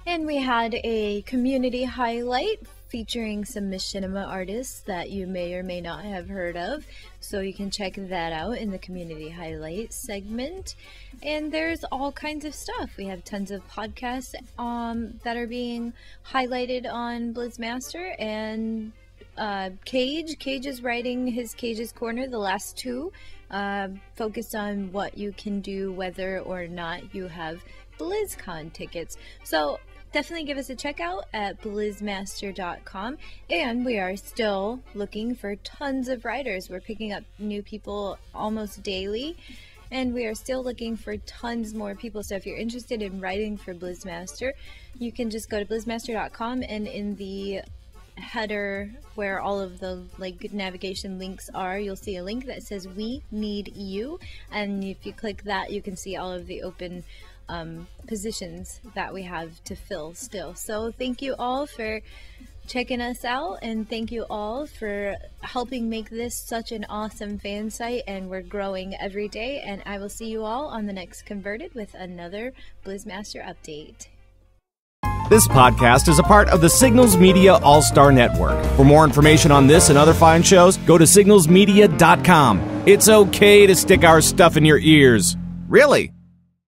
And we had a community highlight featuring some machinima artists that you may or may not have heard of. So you can check that out in the community highlights segment. And there's all kinds of stuff. We have tons of podcasts that are being highlighted on Blizzmaster, and Cage is writing his Cage's Corner, the last two, focused on what you can do whether or not you have BlizzCon tickets. So definitely give us a check out at blizzmaster.com, and we are still looking for tons of writers. We're picking up new people almost daily, and we are still looking for tons more people. So if you're interested in writing for Blizzmaster, you can just go to blizzmaster.com, and in the header where all of the navigation links are, you'll see a link that says "We Need You," and if you click that, you can see all of the open positions that we have to fill still. So thank you all for checking us out, and thank you all for helping make this such an awesome fan site, and we're growing every day, and I will see you all on the next Converted with another Blizzmaster update. This podcast is a part of the Signals Media All-Star Network. For more information on this and other fine shows, go to signalsmedia.com. It's okay to stick our stuff in your ears. Really?